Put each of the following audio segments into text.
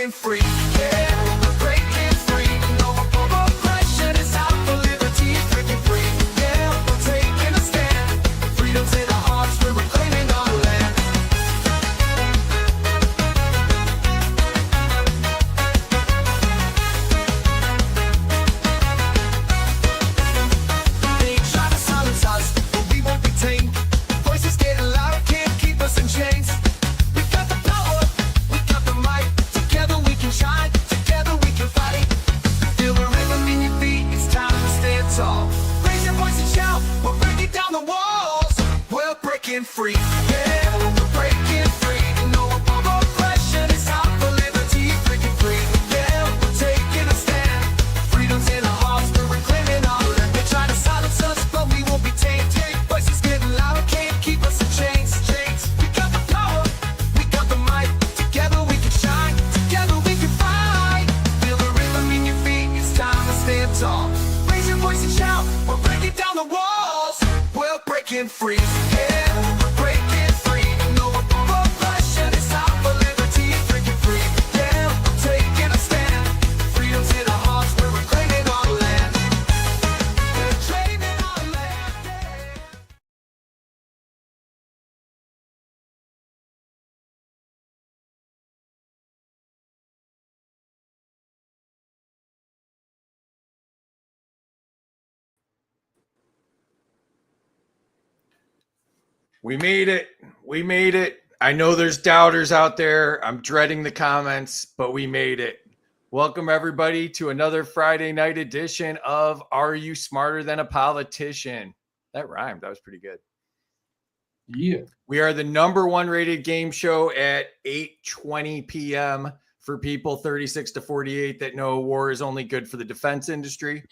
breaking free. Yeah, we're breaking free. No more oppression. It's out for liberty. Breaking free. Yeah, we're taking a stand. Freedom's in our hearts. We're reclaiming our land. They try to silence us, but we won't be tamed. Voices getting louder, can't keep us in chains. We got the power, we got the might. Together we can shine, together we can fight. Feel the rhythm in your feet, it's time to stand tall. Raise your voice and shout, we're breaking down the walls. We're breaking free, yeah, we're breaking free. No more oppression, it's out for liberty. Breaking free, yeah, we're taking a stand. Freedom's in our hearts, we're reclaiming our land. They try to silence us, but we won't be tamed. Voices getting louder, can't keep us in chains. We got the power, we got the might. Together we can shine, together we can fight. Feel the rhythm in your feet, it's time to stand tall. Raise your voice and shout, we're breaking down the walls. We're breaking free, yeah, we're breaking free. No more oppression, it's out for liberty. Breaking free, yeah, we're taking a stand. Freedom's in our hearts, we're reclaiming our land. We're claiming our land, yeah. We made it. We made it. I know there's doubters out there. I'm dreading the comments, but we made it. Welcome, everybody, to another Friday night edition of Are You Smarter Than a Politician? That rhymed. That was pretty good. Yeah. We are the #1 rated game show at 8:20 p.m. for people 36 to 48 that know war is only good for the defense industry.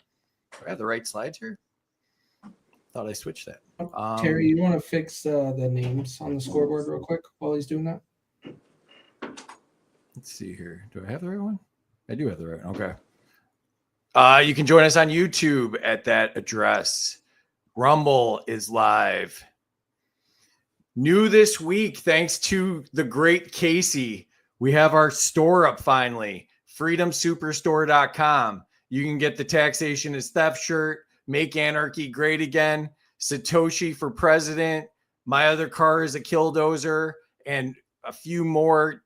Do I have the right slides here? Thought I switched that. Terry, you want to fix the names on the scoreboard real quick while he's doing that? Let's see here. Do I have the right one? I do have the right one. Okay. You can join us on YouTube at that address. Rumble is live. New this week, thanks to the great Casey, we have our store up finally, freedomsuperstore.com. You can get the Taxation is Theft shirt, Make Anarchy Great Again, Satoshi for President, My Other Car is a Killdozer, and a few more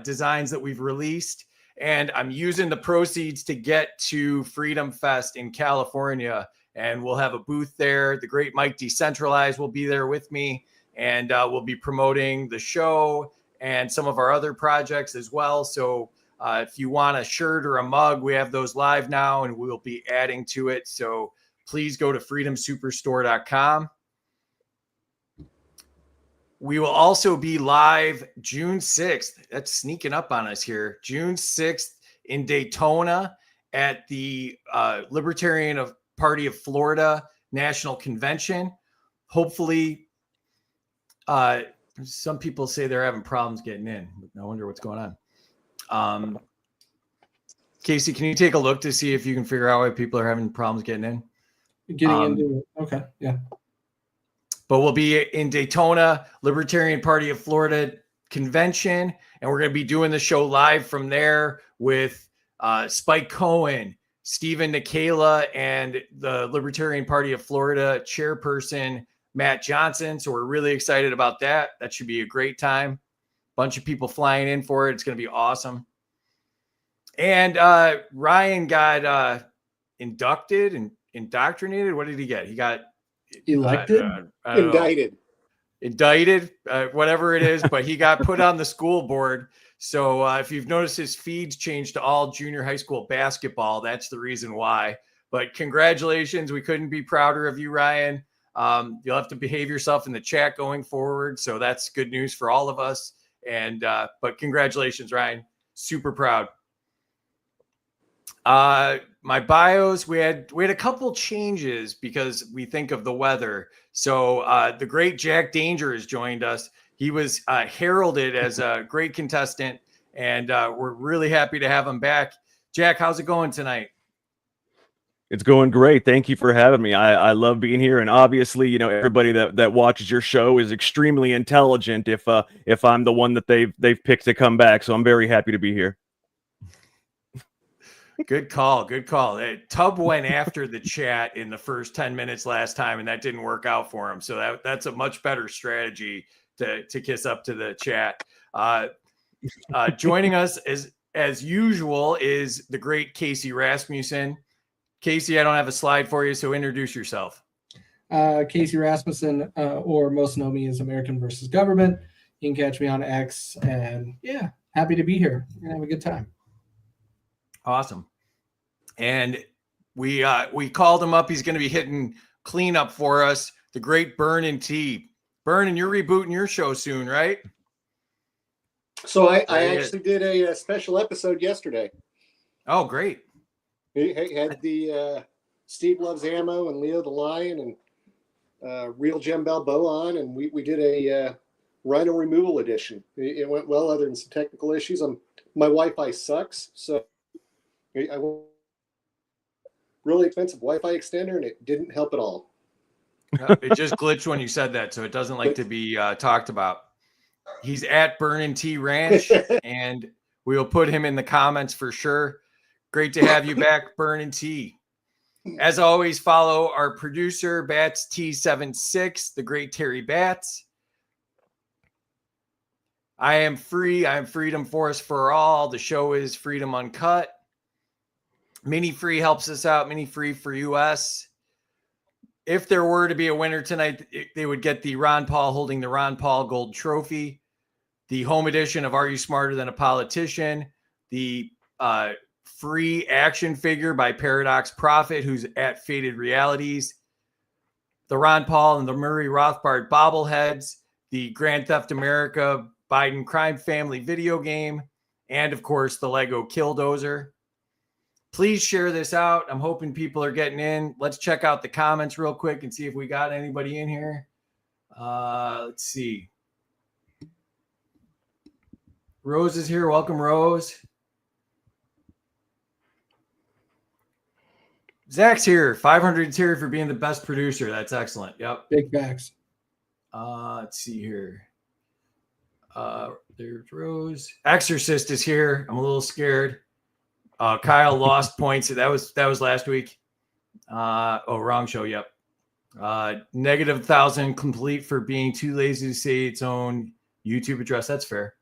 designs that we've released. And I'm using the proceeds to get to Freedom Fest in California, and we'll have a booth there. The great Mike Decentralized will be there with me, and we'll be promoting the show and some of our other projects as well. So if you want a shirt or a mug, we have those live now, and we'll be adding to it. So please go to freedomsuperstore.com. We will also be live June 6th. That's sneaking up on us here. June 6th in Daytona at the Libertarian Party of Florida National Convention. Hopefully, some people say they're having problems getting in. I wonder what's going on. Casey, can you take a look to see if you can figure out why people are having problems getting in? Getting into it. Okay. Yeah. But we'll be in Daytona, Libertarian Party of Florida Convention, and we're going to be doing the show live from there with Spike Cohen, Stephen Nikela, and the Libertarian Party of Florida chairperson, Matt Johnson. So we're really excited about that. That should be a great time. Bunch of people flying in for it. It's going to be awesome. And Ryan got inducted and indoctrinated. What did he get? He got Elected? Indicted, whatever it is, but he got put on the school board. So if you've noticed, his feeds changed to all junior high school basketball. That's the reason why. But congratulations. We couldn't be prouder of you, Ryan. You'll have to behave yourself in the chat going forward. So that's good news for all of us. And but congratulations, Ryan. Super proud. My bios, we had a couple changes because we think of the weather. So the great Jack Danger has joined us. He was heralded as a great contestant, and we're really happy to have him back. Jack, how's it going tonight? It's going great. Thank you for having me. I love being here, and obviously, you know, everybody that watches your show is extremely intelligent. If I'm the one that they've picked to come back, so I'm very happy to be here. Good call. Good call. Tubb went after the chat in the first 10 minutes last time, and that didn't work out for him. So that's a much better strategy to kiss up to the chat. Joining us as usual is the great Casey Rasmussen. Casey, I don't have a slide for you, so introduce yourself. Casey Rasmussen, or most know me as American versus Government. You can catch me on X, and yeah, happy to be here. We're gonna have a good time. Awesome. And we called him up. He's going to be hitting cleanup for us. The great Burnin' T. Burnin', you're rebooting your show soon, right? So I actually did a special episode yesterday. Oh, great. It had the Steve Loves Ammo and Leo the Lion and Real Jem Balboa on, and we did a rhino removal edition. It went well, other than some technical issues. My Wi-Fi sucks, so I went really expensive Wi-Fi extender, and it didn't help at all. It just glitched when you said that, so it doesn't like to be talked about. He's at Burnin' T Ranch, and we will put him in the comments for sure. Great to have you back, Burnin' T. As always, follow our producer, Bats T76, the great Terry Bats. I am free. I am Freedom Force for all. The show is Freedom Uncut. Mini Free helps us out. Mini Free for US. If there were to be a winner tonight, they would get the Ron Paul holding the Ron Paul Gold Trophy, the home edition of Are You Smarter Than a Politician, the free action figure by Paradox Prophet, who's at Faded Realities, the Ron Paul and the Murray Rothbard bobbleheads, the Grand Theft America Biden crime family video game, and of course the Lego Killdozer. Please share this out. I'm hoping people are getting in. Let's check out the comments real quick and see if we got anybody in here. Let's see. Rose is here. Welcome, Rose. Zach's here. 500 here for being the best producer. That's excellent. Yep. Big facts. Let's see here. There's Rose. Exorcist is here. I'm a little scared. Kyle lost points. That was last week. Wrong show. Yep. Negative 1,000 complete for being too lazy to say its own YouTube address. That's fair.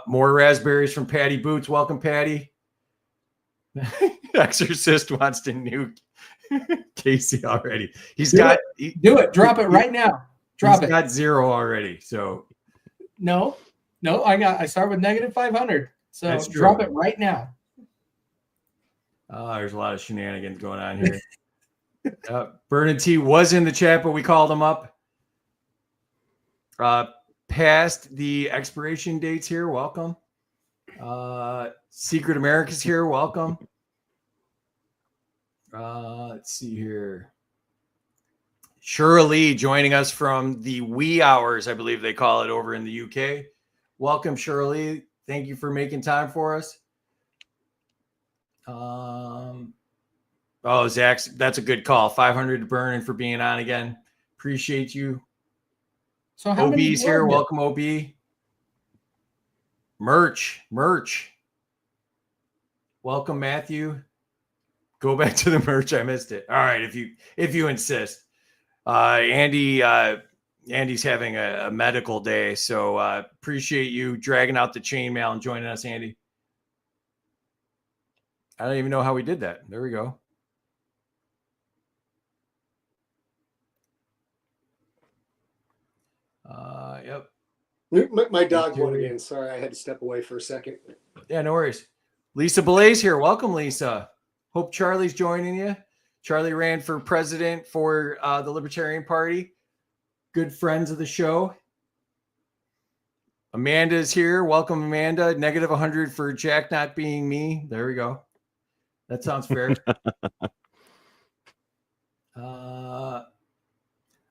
More raspberries from Patty Boots. Welcome, Patty. Exorcist wants to nuke Casey already. Do it. Drop it right now. Drop it. Got 0 already. So no. I start with negative 500. So drop it right now. There's a lot of shenanigans going on here. Burnin' T was in the chat, but we called him up. Past the expiration dates here. Welcome. Secret America's here. Welcome. Let's see here. Shirley joining us from the wee hours, I believe they call it over in the UK. Welcome, Shirley. Thank you for making time for us. Zach, that's a good call. 500 to Burnin' for being on again. Appreciate you. So how OB's here. Welcome, OB. Merch. Welcome, Matthew. Go back to the merch. I missed it. All right, if you insist. Andy's having a medical day, so appreciate you dragging out the chainmail and joining us, Andy. I don't even know how we did that. There we go. Yep. My dog won again. Sorry, I had to step away for a second. Yeah, no worries. Lisa Belay's here. Welcome, Lisa. Hope Charlie's joining you. Charlie ran for president for the Libertarian Party. Good friends of the show. Amanda's here. Welcome, Amanda. Negative 100 for Jack not being me. There we go. That sounds fair.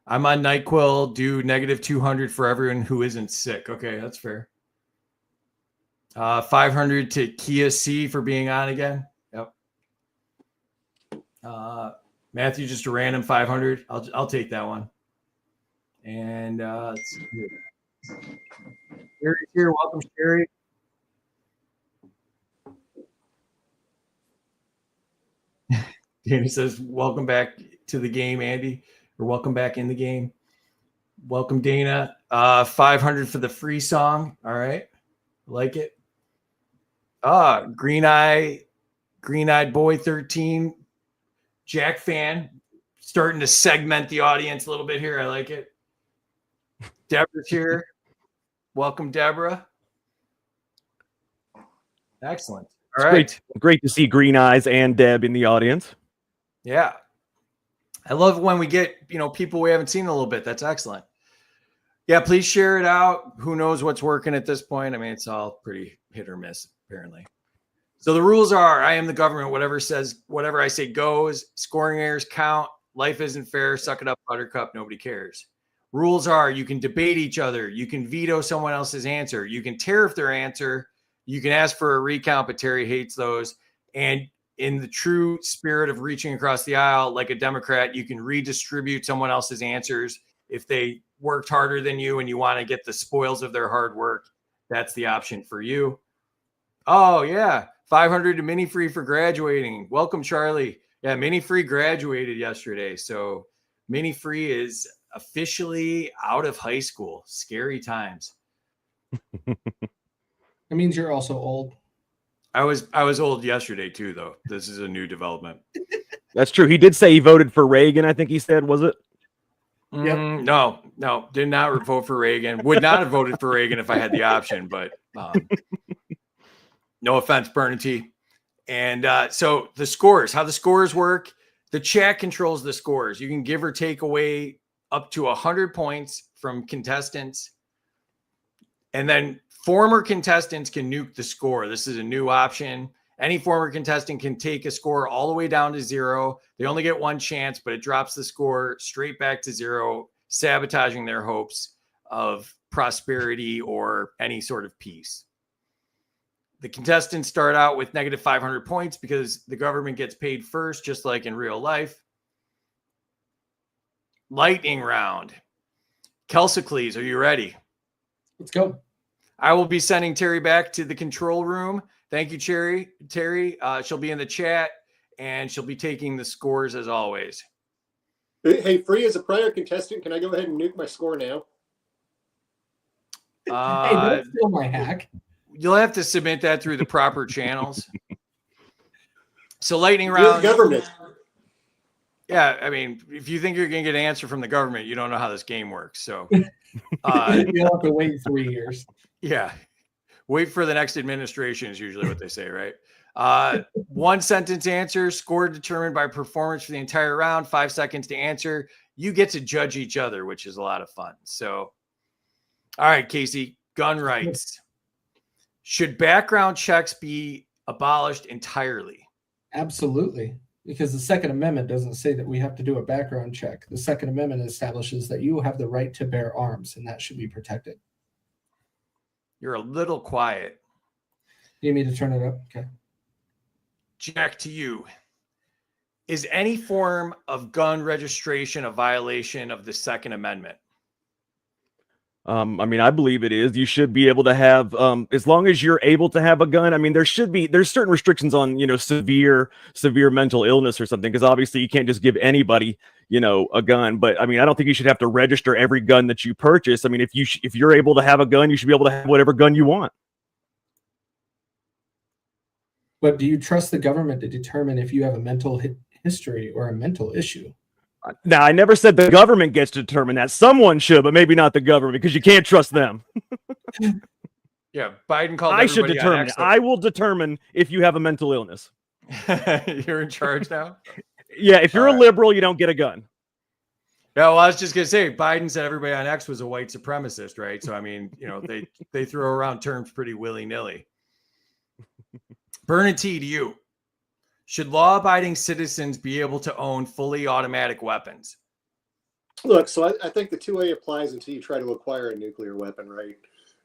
I'm on NyQuil. Do negative 200 for everyone who isn't sick. Okay, that's fair. 500 to Kia C for being on again. Yep. Matthew, just a random 500. I'll take that one. And let's see here. Sherry's here. Welcome, Sherry. Dana says, welcome back to the game, Andy, or welcome back in the game. Welcome, Dana. 500 for the free song. All right. Like it. Green-eyed boy 13. Jack fan. Starting to segment the audience a little bit here. I like it. Deborah's here. Welcome, Deborah. Excellent. All right. Great to see Green Eyes and Deb in the audience. Yeah. I love when we get, people we haven't seen in a little bit. That's excellent. Yeah, please share it out. Who knows what's working at this point? I mean, it's all pretty hit or miss, apparently. So the rules are, I am the government. Whatever I say goes. Scoring errors count. Life isn't fair. Suck it up, Buttercup. Nobody cares. Rules are, you can debate each other. You can veto someone else's answer. You can tariff their answer. You can ask for a recount, but Terry hates those. And in the true spirit of reaching across the aisle, like a Democrat, you can redistribute someone else's answers. If they worked harder than you and you want to get the spoils of their hard work, that's the option for you. Oh, yeah. 500 to Mini Free for graduating. Welcome, Charlie. Yeah, Mini Free graduated yesterday. So Mini Free is officially out of high school. Scary times. That means you're also old. I was old yesterday too, though. This is a new development. That's true. He did say he voted for Reagan, I think he said, was it? Yep. No, did not vote for Reagan. Would not have voted for Reagan if I had the option, but no offense, Bernanke. And so the scores, how the scores work, the chat controls the scores. You can give or take away up to 100 points from contestants. And then former contestants can nuke the score. This is a new option. Any former contestant can take a score all the way down to 0. They only get one chance, but it drops the score straight back to 0, sabotaging their hopes of prosperity or any sort of peace. The contestants start out with negative 500 points because the government gets paid first, just like in real life. Lightning round. Kelsicles, are you ready? Let's go. I will be sending Terry back to the control room. Thank you, Terry. She'll be in the chat, and she'll be taking the scores as always. Hey, Free, as a prior contestant, can I go ahead and nuke my score now? Hey, don't steal my hack. You'll have to submit that through the proper channels. So lightning You're round. the government. Yeah, I mean, if you think you're going to get an answer from the government, you don't know how this game works. So You'll have to wait 3 years. yeah, wait for the next administration is usually what they say, right? One sentence answer, score determined by performance for the entire round, 5 seconds to answer. You get to judge each other, which is a lot of fun. So, all right, Casey, gun rights. Should background checks be abolished entirely? Absolutely. Because the Second Amendment doesn't say that we have to do a background check. The Second Amendment establishes that you have the right to bear arms, and that should be protected. You're a little quiet. You need me to turn it up? Okay. Jack, to you. Is any form of gun registration a violation of the Second Amendment? I mean, I believe it is. You should be able to have, as long as you're able to have a gun. I mean, there's certain restrictions on, severe mental illness or something, because obviously you can't just give anybody, a gun. But I mean, I don't think you should have to register every gun that you purchase. I mean, if you're able to have a gun, you should be able to have whatever gun you want. But do you trust the government to determine if you have a mental history or a mental issue? Now, I never said the government gets to determine that. Someone should, but maybe not the government, because you can't trust them. Yeah, Biden called. I should everybody on determine. X. I will determine if you have a mental illness. You're in charge now. Yeah, if you're All a right. liberal, you don't get a gun. Yeah, well, I was just gonna say, Biden said everybody on X was a white supremacist, right? So I mean, they throw around terms pretty willy nilly. Bernanke, to you. Should law-abiding citizens be able to own fully automatic weapons? Look, so I think the 2A applies until you try to acquire a nuclear weapon, right?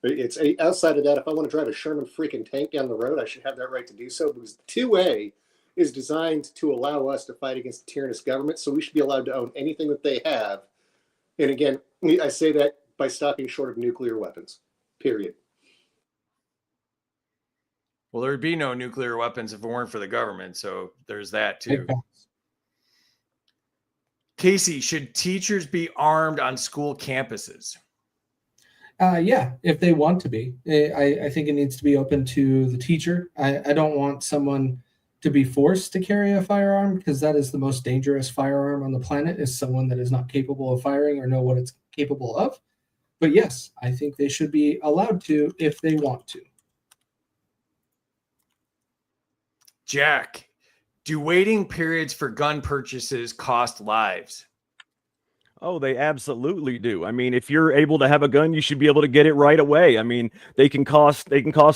It's outside of that. If I want to drive a Sherman freaking tank down the road, I should have that right to do so, because 2A is designed to allow us to fight against the tyrannous government. So we should be allowed to own anything that they have. And again, I say that by stopping short of nuclear weapons, period. Well, there'd be no nuclear weapons if it weren't for the government. So there's that too. Casey, should teachers be armed on school campuses? Yeah, if they want to be. I think it needs to be open to the teacher. I don't want someone to be forced to carry a firearm, because that is the most dangerous firearm on the planet, is someone that is not capable of firing or know what it's capable of. But yes, I think they should be allowed to if they want to. Jack, do waiting periods for gun purchases cost lives? Oh, they absolutely do. I mean, if you're able to have a gun, you should be able to get it right away. I mean, they can cost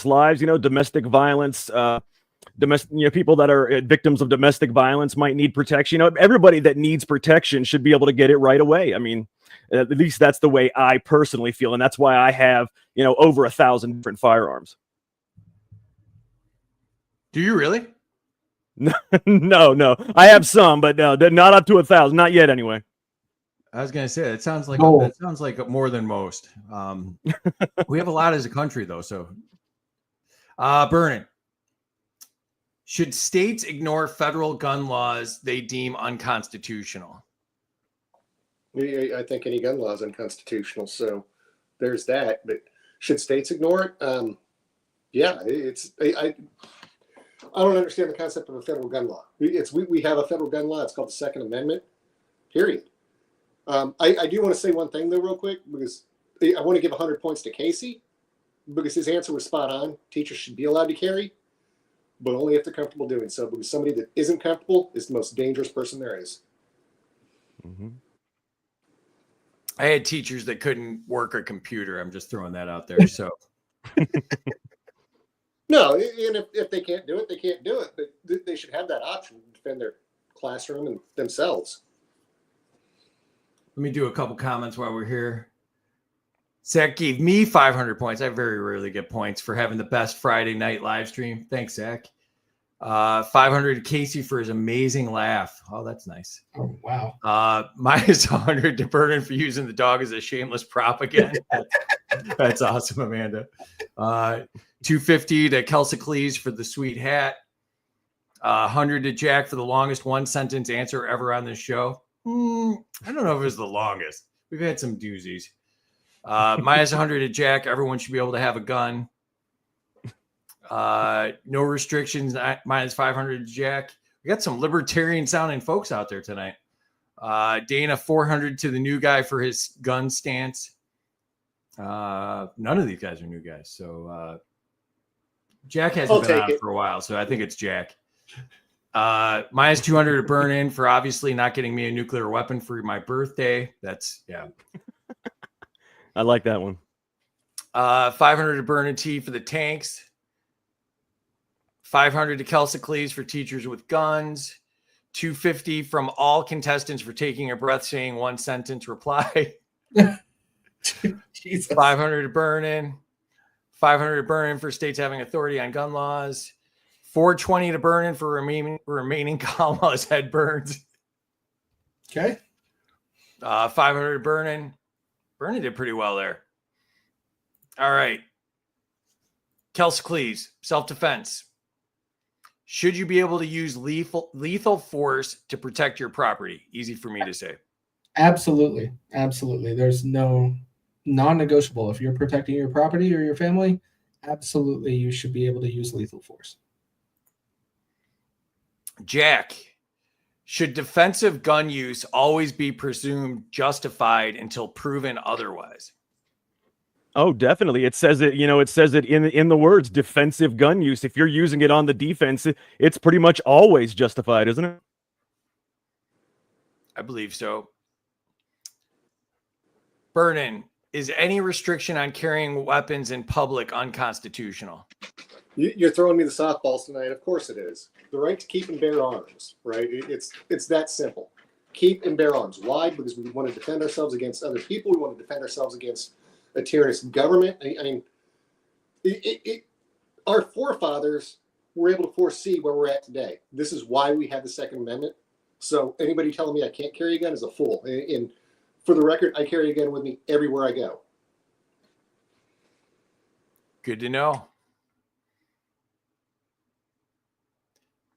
lives. You know, domestic violence, people that are victims of domestic violence might need protection. You know, everybody that needs protection should be able to get it right away. I mean, at least that's the way I personally feel, and that's why I have, you know, over 1,000 different firearms. Do you really? No, I have some, but no, they're not up to 1,000, not yet, anyway. I was gonna say that sounds like Oh. that sounds like more than most. We have a lot as a country, though. So, Burnin, should states ignore federal gun laws they deem unconstitutional? I think any gun law is unconstitutional, so there's that. But should states ignore it? Yeah, I don't understand the concept of a federal gun law. We have a federal gun law. It's called the Second Amendment. Period. I do want to say one thing though, real quick, because I want to give 100 points to Casey, because his answer was spot on. Teachers should be allowed to carry, but only if they're comfortable doing so. Because somebody that isn't comfortable is the most dangerous person there is. Mm-hmm. I had teachers that couldn't work a computer. I'm just throwing that out there. So, No, and if they can't do it, they can't do it. But they should have that option to defend their classroom and themselves. let me do a couple comments while we're here. Zach gave me 500 points. I very rarely get points for having the best Friday night live stream. Thanks, Zach. 500 to Casey for his amazing laugh. Oh, that's nice. Oh, wow. Minus 100 to Vernon for using the dog as a shameless prop again. That's awesome, Amanda. 250 to Kelsicles for the sweet hat. 100 to Jack for the longest one sentence answer ever on this show. I don't know if it was the longest. We've had some doozies. Minus 100 to Jack. Everyone should be able to have a gun. No restrictions. Minus 500 to Jack. We got some libertarian sounding folks out there tonight. Dana 400 to the new guy for his gun stance. None of these guys are new guys. So Jack hasn't been on for a while. So I think it's Jack. Minus 200 to burn in for obviously not getting me a nuclear weapon for my birthday. That's, yeah. I like that one. 500 to burn in T for the tanks. 500 to Kelsicles for teachers with guns. 250 from all contestants for taking a breath, saying one sentence reply. Jesus. 500 to burn in. 500 to burn in for states having authority on gun laws. 420 to burn in for remaining Kamala's head burns. Okay. 500 to burn in. Bernie did pretty well there. All right. Kelsicles, self-defense. Should you be able to use lethal force to protect your property? Easy for me to say. Absolutely. Absolutely. There's no non-negotiable. If you're protecting your property or your family, absolutely you should be able to use lethal force. Jack, should defensive gun use always be presumed justified until proven otherwise? Oh, definitely. It says it, it says it in the words defensive gun use. If you're using it on the defense, it's pretty much always justified, isn't it? I believe so. Vernon, is any restriction on carrying weapons in public unconstitutional? You're throwing me the softballs tonight. Of course it is. The right to keep and bear arms, right? It's that simple. Keep and bear arms. Why? Because we want to defend ourselves against other people. We want to defend ourselves against a tyrannous government. I mean, our forefathers were able to foresee where we're at today. This is why we have the Second Amendment. So anybody telling me I can't carry a gun is a fool. And for the record, I carry a gun with me everywhere I go. Good to know.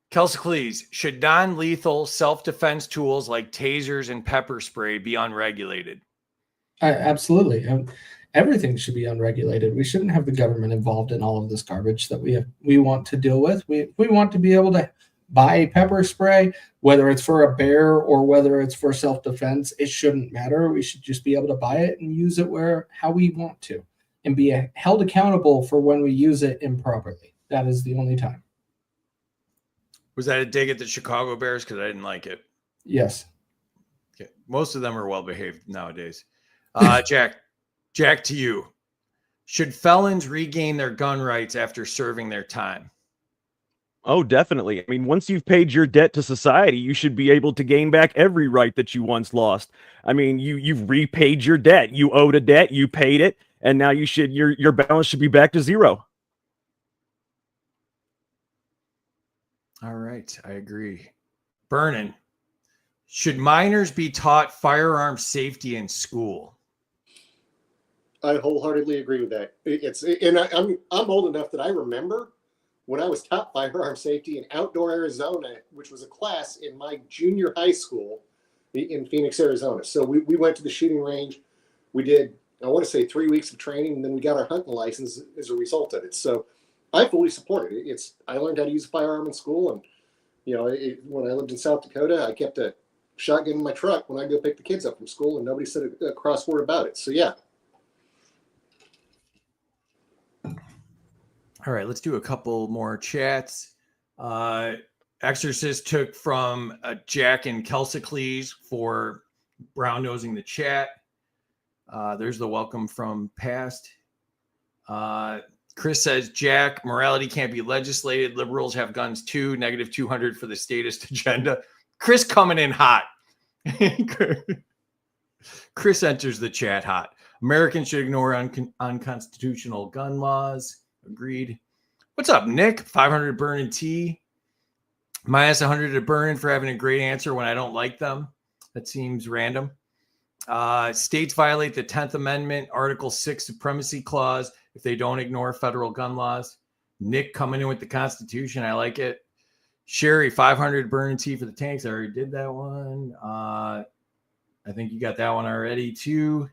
Kelsey, should non-lethal self-defense tools like tasers and pepper spray be unregulated? Absolutely. Everything should be unregulated. We shouldn't have the government involved in all of this garbage that we want to deal with. We want to be able to buy pepper spray, whether it's for a bear or whether it's for self-defense. It shouldn't matter. We should just be able to buy it and use it how we want to, and be held accountable for when we use it improperly. That is the only time. Was that a dig at the Chicago Bears? Because I didn't like it. Yes. Okay. Most of them are well behaved nowadays. Jack, to you. Should felons regain their gun rights after serving their time? Oh, definitely. I mean, once you've paid your debt to society, you should be able to gain back every right that you once lost. I mean, you've repaid your debt. You owed a debt, you paid it, and now your balance should be back to zero. All right, I agree. Vernon, should minors be taught firearm safety in school? I wholeheartedly agree with that. I'm old enough that I remember when I was taught firearm safety in outdoor Arizona, which was a class in my junior high school in Phoenix, Arizona. So we went to the shooting range. We did, I want to say, 3 weeks of training, and then we got our hunting license as a result of it. So I fully support it. I learned how to use a firearm in school, and when I lived in South Dakota, I kept a shotgun in my truck when I go pick the kids up from school, and nobody said a cross word about it. So yeah. All right, let's do a couple more chats. Exorcist took from Jack and Kelsicles for brown nosing the chat. There's the welcome from past. Chris says, Jack, morality can't be legislated. Liberals have guns too. -200 for the statist agenda. Chris coming in hot. Chris enters the chat hot. Americans should ignore unconstitutional gun laws. Agreed. What's up, Nick? 500 burn T. -100 to burn for having a great answer when I don't like them. That seems random. States violate the 10th Amendment, Article 6 Supremacy Clause if they don't ignore federal gun laws. Nick coming in with the Constitution. I like it. Sherry, 500 burn T for the tanks. I already did that one. I think you got that one already too.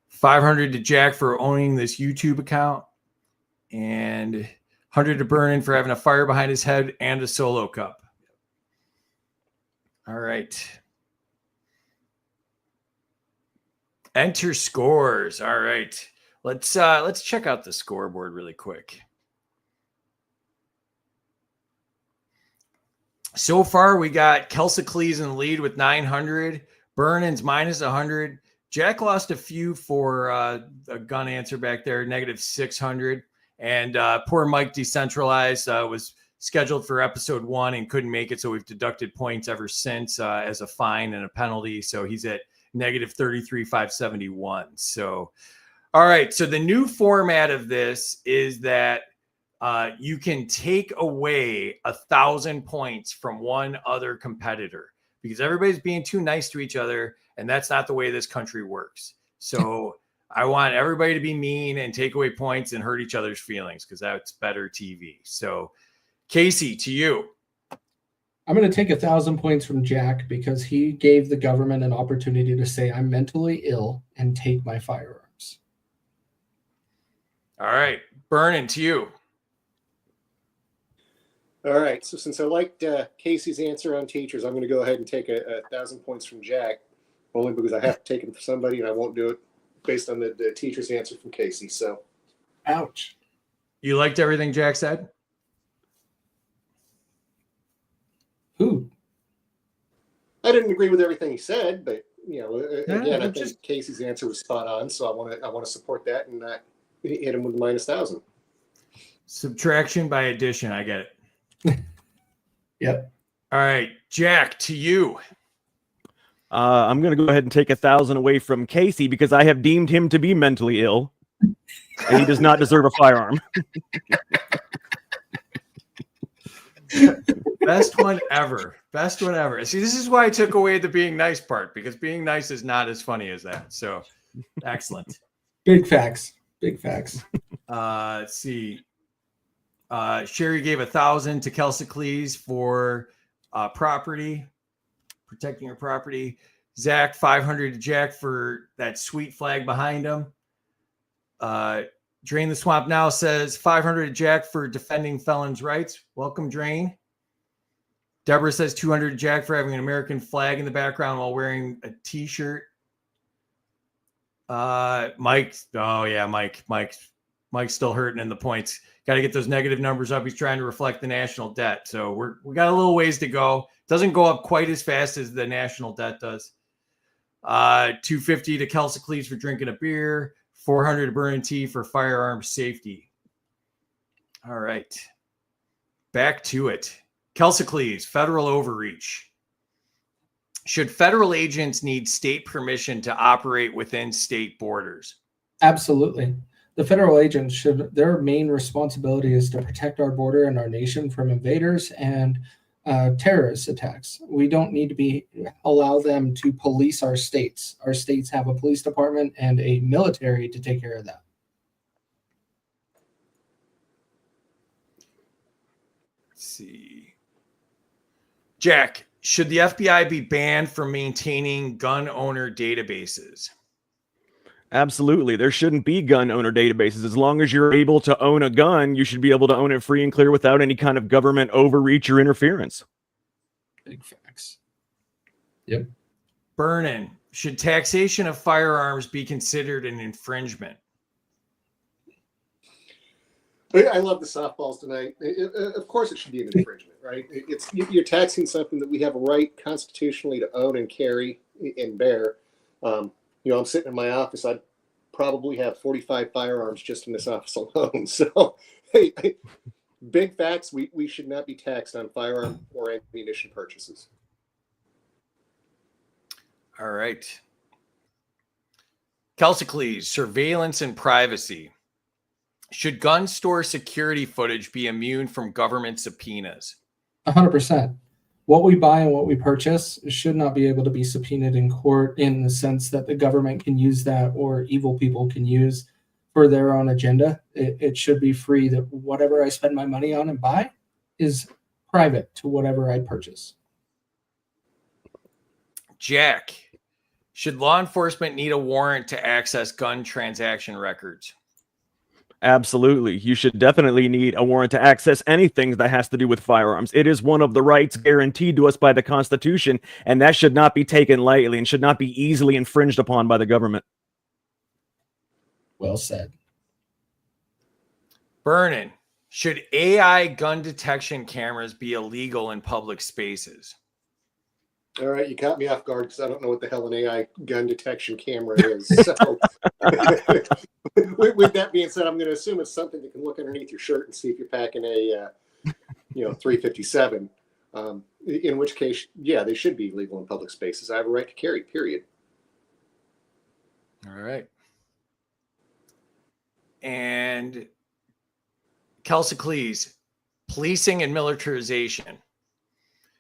500 to Jack for owning this YouTube account, and 100 to Burnin for having a fire behind his head and a solo cup. All right. Enter scores. All right. Let's check out the scoreboard really quick. So far, we got Kelsicles in the lead with 900. Burnin's -100. Jack lost a few for a gun answer back there, -600. And poor Mike Decentralized was scheduled for episode 1 and couldn't make it. So we've deducted points ever since as a fine and a penalty. So he's at -33,571. So, all right. So the new format of this is that you can take away 1,000 points from one other competitor because everybody's being too nice to each other. And that's not the way this country works. So I want everybody to be mean and take away points and hurt each other's feelings because that's better TV. So Casey, to you. I'm going to take 1,000 points from Jack because he gave the government an opportunity to say I'm mentally ill and take my firearms. All right. Burnin, to you. All right. So since I liked Casey's answer on teachers, I'm going to go ahead and take 1,000 points from Jack, only because I have to take it for somebody and I won't do it based on the teacher's answer from Casey. So, ouch. You liked everything Jack said? Who? I didn't agree with everything he said, but again, I think just... Casey's answer was spot on. So I want to support that and not hit him with -1,000. Subtraction by addition. I get it. Yep. All right, Jack, to you. I'm going to go ahead and take 1,000 away from Casey because I have deemed him to be mentally ill, and he does not deserve a firearm. Best one ever. Best one ever. See, this is why I took away the being nice part, because being nice is not as funny as that. So, excellent. Big facts. Big facts. Let's see. Sherry gave 1,000 to Kelsey for property, protecting her property. Zach, 500 to Jack for that sweet flag behind him. Drain the Swamp Now says 500 to Jack for defending felons' rights. Welcome, Drain. Deborah says 200 to Jack for having an American flag in the background while wearing a t-shirt. Mike's still hurting in the points. Got to get those negative numbers up. He's trying to reflect the national debt. So we got a little ways to go. Doesn't go up quite as fast as the national debt does. 250 to Kelsey for drinking a beer. 400 to Burn T for firearm safety. All right. Back to it. Kelsey, federal overreach. Should federal agents need state permission to operate within state borders? Absolutely. The federal agents should, their main responsibility is to protect our border and our nation from invaders and terrorist attacks. We don't need to allow them to police our states. Our states have a police department and a military to take care of that. Let's see. Jack, should the FBI be banned from maintaining gun owner databases? Absolutely. There shouldn't be gun owner databases. As long as you're able to own a gun, you should be able to own it free and clear without any kind of government overreach or interference. Big facts. Yep. Burnin, should taxation of firearms be considered an infringement? I love the softballs tonight. Of course, it should be an infringement, right? You're taxing something that we have a right constitutionally to own and carry and bear. I'm sitting in my office. I'd probably have 45 firearms just in this office alone. So, hey, big facts. We should not be taxed on firearm or ammunition purchases. All right. Kelsey, surveillance and privacy. Should gun store security footage be immune from government subpoenas? 100%. What we buy and what we purchase should not be able to be subpoenaed in court in the sense that the government can use that or evil people can use for their own agenda. It should be free, that whatever I spend my money on and buy is private to whatever I purchase. Jack, should law enforcement need a warrant to access gun transaction records? Absolutely. You should definitely need a warrant to access anything that has to do with firearms. It is one of the rights guaranteed to us by the Constitution, and that should not be taken lightly and should not be easily infringed upon by the government. Well said. Burnin, should AI gun detection cameras be illegal in public spaces? All right, you caught me off guard because I don't know what the hell an AI gun detection camera is. So, with that being said, I'm going to assume it's something that can look underneath your shirt and see if you're packing a, 357. In which case, yeah, they should be legal in public spaces. I have a right to carry. Period. All right. And Kelsey, policing and militarization.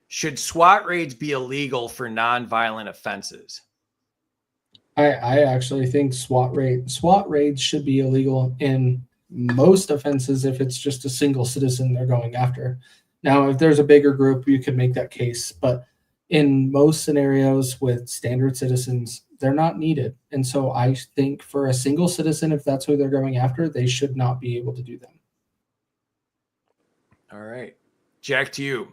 Should SWAT raids be illegal for nonviolent offenses? I actually think SWAT raids should be illegal in most offenses if it's just a single citizen they're going after. Now, if there's a bigger group, you could make that case. But in most scenarios with standard citizens, they're not needed. And so I think for a single citizen, if that's who they're going after, they should not be able to do them. All right. Jack, to you.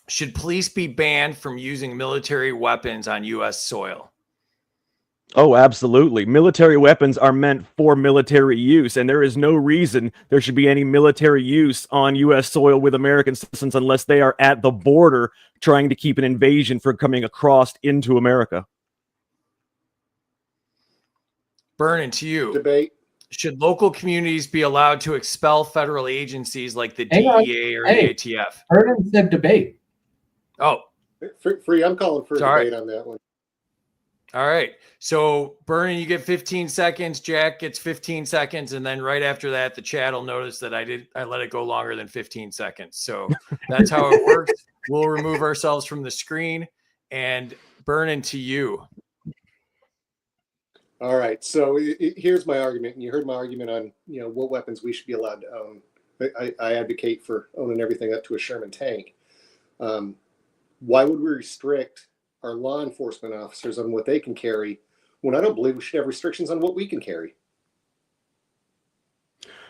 Should police be banned from using military weapons on U.S. soil? Oh, absolutely. Military weapons are meant for military use, and there is no reason there should be any military use on U.S. soil with American citizens unless they are at the border trying to keep an invasion from coming across into America. Burnin, to you. Debate. Should local communities be allowed to expel federal agencies like the DEA or the ATF? Vernon said debate. Oh. Free, I'm calling for a Sorry. debate on that one. All right. So, Burnin, you get 15 seconds. Jack gets 15 seconds. And then right after that, the chat will notice that I let it go longer than 15 seconds. So that's how it works. We'll remove ourselves from the screen. And Burnin, to you. All right. So here's my argument. And you heard my argument on, what weapons we should be allowed to own. I advocate for owning everything up to a Sherman tank. Why would we restrict our law enforcement officers on what they can carry when I don't believe we should have restrictions on what we can carry?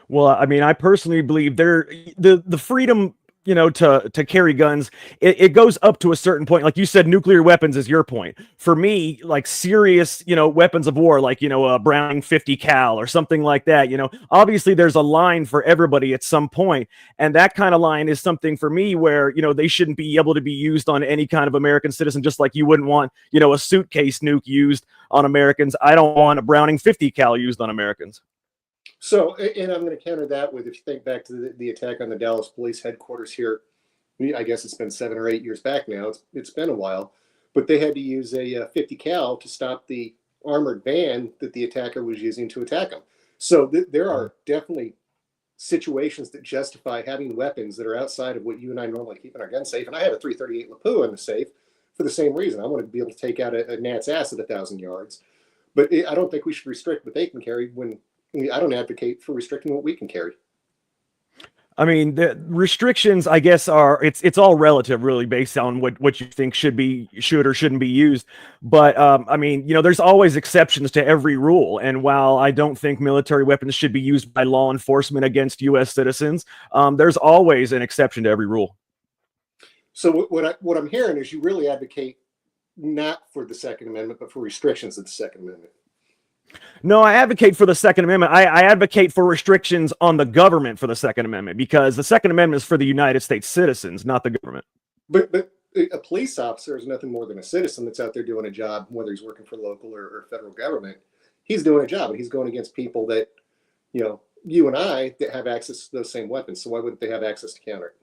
Well, I mean, I personally believe the freedom, to carry guns, it goes up to a certain point. Like you said, nuclear weapons is your point. For me, like serious, weapons of war, like, a Browning 50 cal or something like that, obviously there's a line for everybody at some point. And that kind of line is something for me where, they shouldn't be able to be used on any kind of American citizen, just like you wouldn't want, a suitcase nuke used on Americans. I don't want a Browning 50 cal used on Americans. So, and I'm going to counter that with, if you think back to the attack on the Dallas police headquarters here, I guess it's been 7 or 8 years back now. It's been a while, but they had to use a 50 cal to stop the armored van that the attacker was using to attack them. So there are definitely situations that justify having weapons that are outside of what you and I normally keep in our gun safe. And I have a 338 Lapua in the safe for the same reason. I want to be able to take out a gnat's ass at 1,000 yards, but I don't think we should restrict what they can carry when I don't advocate for restricting what we can carry. I mean, the restrictions, I guess, it's all relative, really, based on what you think should or shouldn't be used. But I mean, there's always exceptions to every rule. And while I don't think military weapons should be used by law enforcement against U.S. citizens, there's always an exception to every rule. So what I'm hearing is you really advocate not for the Second Amendment, but for restrictions of the Second Amendment. No, I advocate for the Second Amendment. I advocate for restrictions on the government for the Second Amendment, because the Second Amendment is for the United States citizens, not the government. But a police officer is nothing more than a citizen that's out there doing a job, whether he's working for local or federal government. He's doing a job, and he's going against people that, you and I, that have access to those same weapons. So why wouldn't they have access to counter it?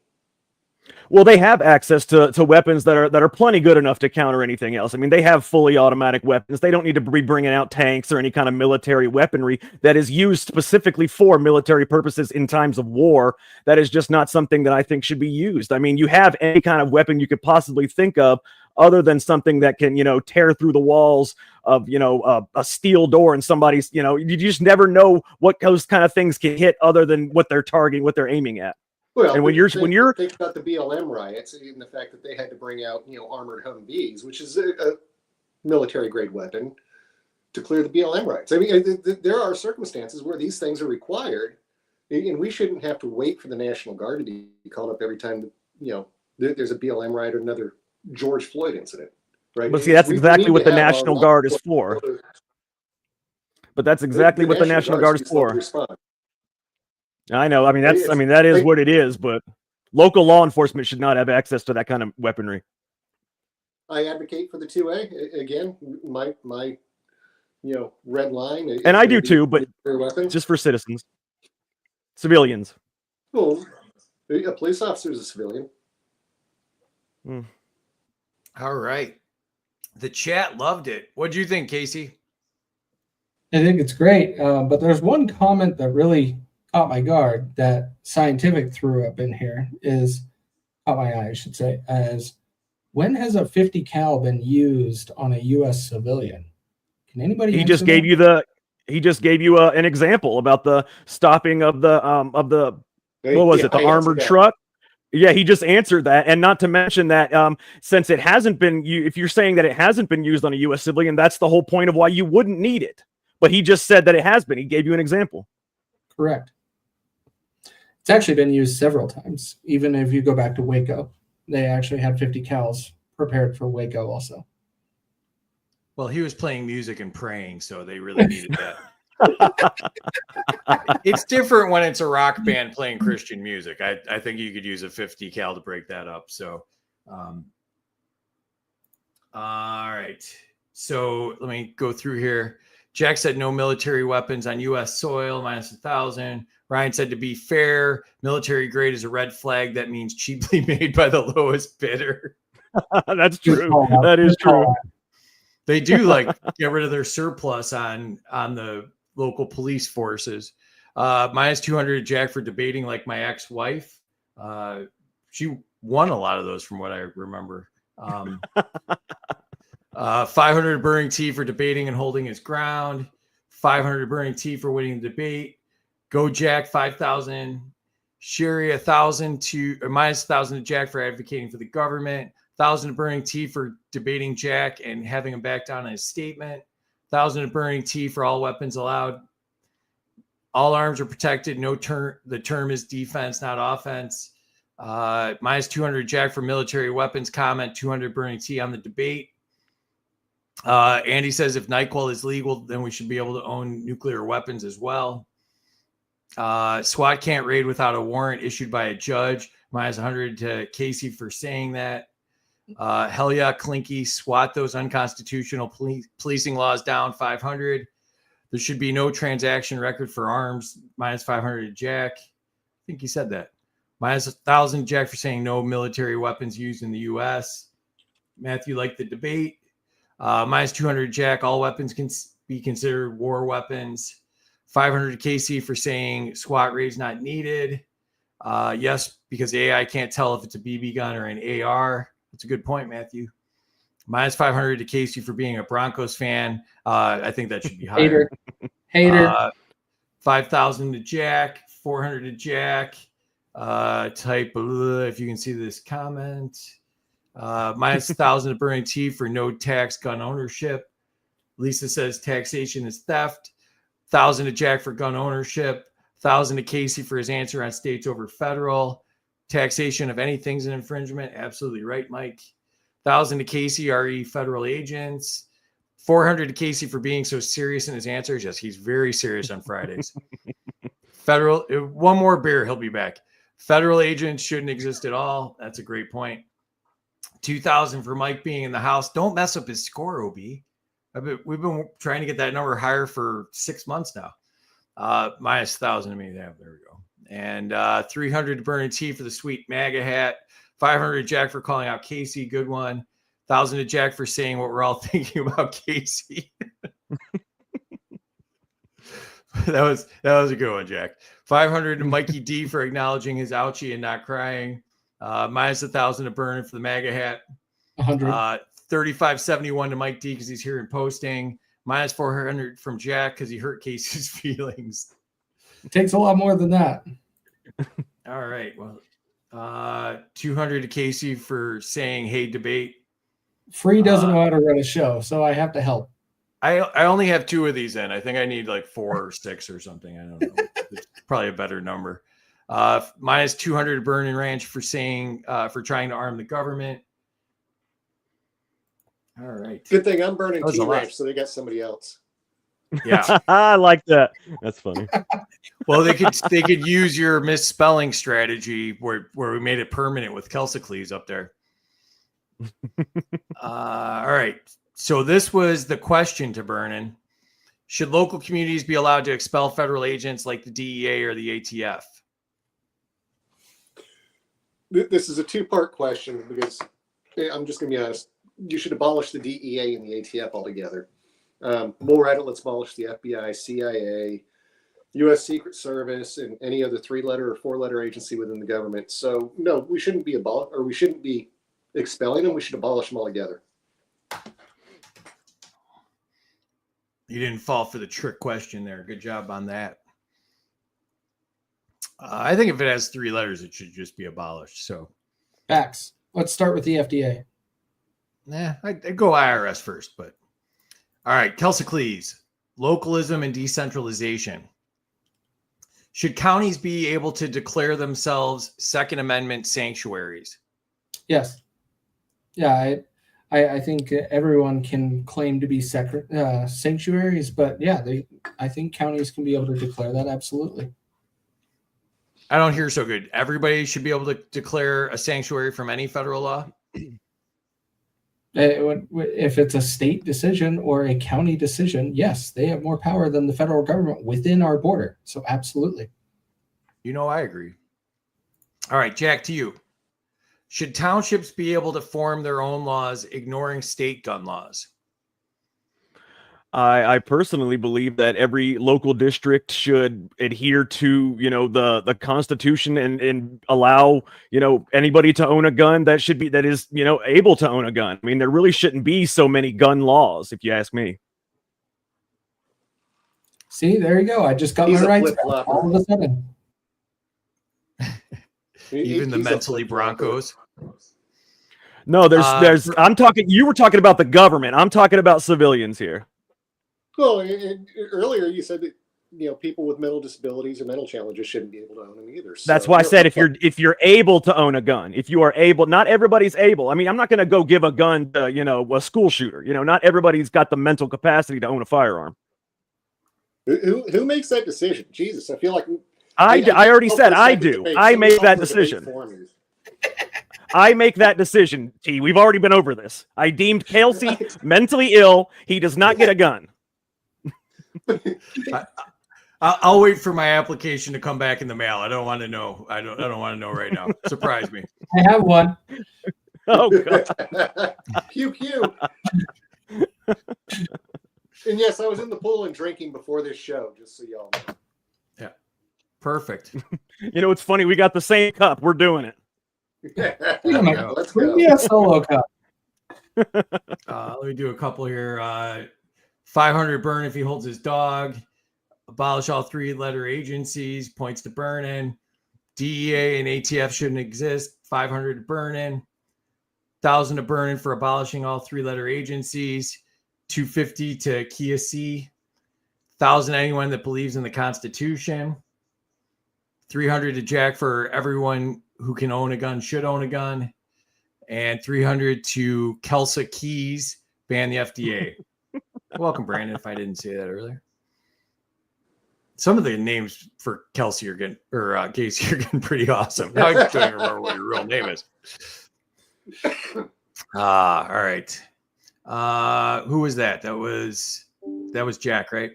Well, they have access to weapons that are plenty good enough to counter anything else. I mean, they have fully automatic weapons. They don't need to be bringing out tanks or any kind of military weaponry that is used specifically for military purposes in times of war. That is just not something that I think should be used. I mean, you have any kind of weapon you could possibly think of, other than something that can, tear through the walls of, a steel door, and somebody's, you just never know what those kind of things can hit, other than what they're targeting, what they're aiming at. Well, and when you're think about the BLM riots and the fact that they had to bring out, armored Humvees, which is a military grade weapon, to clear the BLM riots. I mean, there are circumstances where these things are required, and we shouldn't have to wait for the National Guard to be called up every time, there's a BLM riot or another George Floyd incident, right? But see, that's exactly what the National Guard is for. But that's exactly what the National Guard is for. I know. I mean, that is what it is, but local law enforcement should not have access to that kind of weaponry. I advocate for the 2A. Again, my red line. And I do too, but just for citizens. Civilians. Well, a police officer is a civilian. All right. The chat loved it. What do you think, Casey? I think it's great, but there's one comment that really caught my guard that Scientific threw up in here, caught my eye, I should say, as when has a 50 cal been used on a U.S. civilian? Can anybody? He just gave you an example about the stopping of the what was it, the armored truck? Yeah, he just answered that. And not to mention that since it hasn't been, if you're saying that it hasn't been used on a U.S. civilian, that's the whole point of why you wouldn't need it. But he just said that it has been. He gave you an example. Correct. It's actually been used several times. Even if you go back to Waco, they actually had 50 cals prepared for Waco also. Well, he was playing music and praying, so they really needed that. It's different when it's a rock band playing Christian music. I think you could use a 50 cal to break that up. So, all right. So let me go through here. Jack said no military weapons on U.S. soil, minus 1,000. Ryan said, to be fair, military grade is a red flag. That means cheaply made by the lowest bidder. That's true. That is true. They do get rid of their surplus on the local police forces. Minus 200 Jack for debating like my ex-wife. She won a lot of those from what I remember. 500 Burning T for debating and holding his ground. 500 Burning T for winning the debate. Go Jack, 5,000. Sherry, 1,000 to or minus 1,000 to Jack for advocating for the government. 1,000 to Burning T for debating Jack and having him back down on his statement. 1,000 to Burning T for all weapons allowed. All arms are protected. No term. The term is defense, not offense. Minus 200 Jack for military weapons comment. 200 Burning T on the debate. Andy says if NyQuil is legal, then we should be able to own nuclear weapons as well. SWAT can't raid without a warrant issued by a judge. Minus 100 to Casey for saying that. Hell yeah, Clinky, SWAT those unconstitutional policing laws down. 500. There should be no transaction record for arms. Minus 500 to Jack. I think he said that. Minus 1,000 Jack for saying no military weapons used in the U.S. Matthew liked the debate. Minus 200 Jack. All weapons can be considered war weapons. 500 to Casey for saying SWAT raids not needed. Yes, because AI can't tell if it's a BB gun or an AR. That's a good point, Matthew. Minus 500 to Casey for being a Broncos fan. I think that should be higher. Hater. 5,000 to Jack. 400 to Jack. Type if you can see this comment. Minus 1,000 to Burning T for no tax gun ownership. Lisa says taxation is theft. 1,000 to Jack for gun ownership. 1,000 to Casey for his answer on states over federal. Taxation of anything's an infringement. Absolutely right, Mike. 1,000 to Casey, RE federal agents. 400 to Casey for being so serious in his answers. Yes, he's very serious on Fridays. Federal, one more beer, he'll be back. Federal agents shouldn't exist at all. That's a great point. 2,000 for Mike being in the house. Don't mess up his score, OB. We've been trying to get that number higher for 6 months now. Minus 1,000 to me. There we go. And 300 to Burning T for the sweet MAGA hat. 500 to Jack for calling out Casey. Good one. 1,000 to Jack for saying what we're all thinking about Casey. That was a good one, Jack. 500 to Mikey D for acknowledging his ouchie and not crying. Minus 1,000 to Burn for the MAGA hat. 100. 3571 to Mike D because he's here and posting. Minus 400 from Jack because he hurt Casey's feelings. It takes a lot more than that. All right. Well, 200 to Casey for saying, hey, debate. Free doesn't know how to run a show, so I have to help. I only have 2 of these in. I think I need like 4 or 6 or something. I don't know. It's probably a better number. Minus 200 to Burn and Ranch for saying, for trying to arm the government. All right. Good thing I'm burning T Ranch, so they got somebody else. Yeah. I like that. That's funny. Well, they could use your misspelling strategy where we made it permanent with Kelsicles up there. All right. So this was the question to Vernon. Should local communities be allowed to expel federal agents like the DEA or the ATF? This is a 2-part question because I'm just going to be honest. You should abolish the DEA and the ATF altogether. More at it, let's abolish the FBI, CIA, U.S. Secret Service, and any other 3-letter or 4-letter agency within the government. So no, we shouldn't be we shouldn't be expelling them. We should abolish them altogether. You didn't fall for the trick question there. Good job on that. I think if it has 3 letters, it should just be abolished. So, Facts. Let's start with the FDA. I'd go IRS first, but all right. Kelsicles, localism and decentralization. Should counties be able to declare themselves Second Amendment sanctuaries? Yes. Yeah, I think everyone can claim to be sanctuaries, but yeah, I think counties can be able to declare that. Absolutely. I don't hear so good. Everybody should be able to declare a sanctuary from any federal law. If it's a state decision or a county decision, yes, they have more power than the federal government within our border. So absolutely. I agree. All right, Jack, to you. Should townships be able to form their own laws, ignoring state gun laws? I personally believe that every local district should adhere to, the Constitution and allow, anybody to own a gun that is, able to own a gun. I mean, there really shouldn't be so many gun laws, if you ask me. See, there you go. I just got my rights back all of a sudden. Even the He's a mentally flip-flopper. Broncos. No, I'm talking, you were talking about the government. I'm talking about civilians here. Well, earlier you said that people with mental disabilities or mental challenges shouldn't be able to own them either. That's So, why I said if you're able to own a gun, if you are able, not everybody's able. I mean, I'm not going to go give a gun to a school shooter. Not everybody's got the mental capacity to own a firearm. Who makes that decision? Jesus, I feel like I already said I do. I make that decision. I make that decision, T. We've already been over this. I deemed Kelsey mentally ill. He does not get a gun. I'll wait for my application to come back in the mail. I don't want to know. I don't want to know right now. Surprise me. I have one. Oh God. Pew pew. And yes, I was in the pool and drinking before this show, just so y'all know. Yeah. Perfect. It's funny. We got the same cup. We're doing it. Let's Bring go. me a solo cup. Let me do a couple here. 500 burn if he holds his dog. Abolish all 3-letter agencies. Points to burn-in. DEA and ATF shouldn't exist. 500 to burn-in. 1,000 to burn-in for abolishing all 3-letter agencies. 250 to Kia C. 1,000 anyone that believes in the Constitution. 300 to Jack for everyone who can own a gun should own a gun. And 300 to Kelsa Keys, ban the FDA. Welcome, Brandon, if I didn't say that earlier. Some of the names for Kelsey are getting, or Casey are getting pretty awesome. Now I don't even remember what your real name is. All right. Who was that? That was Jack, right?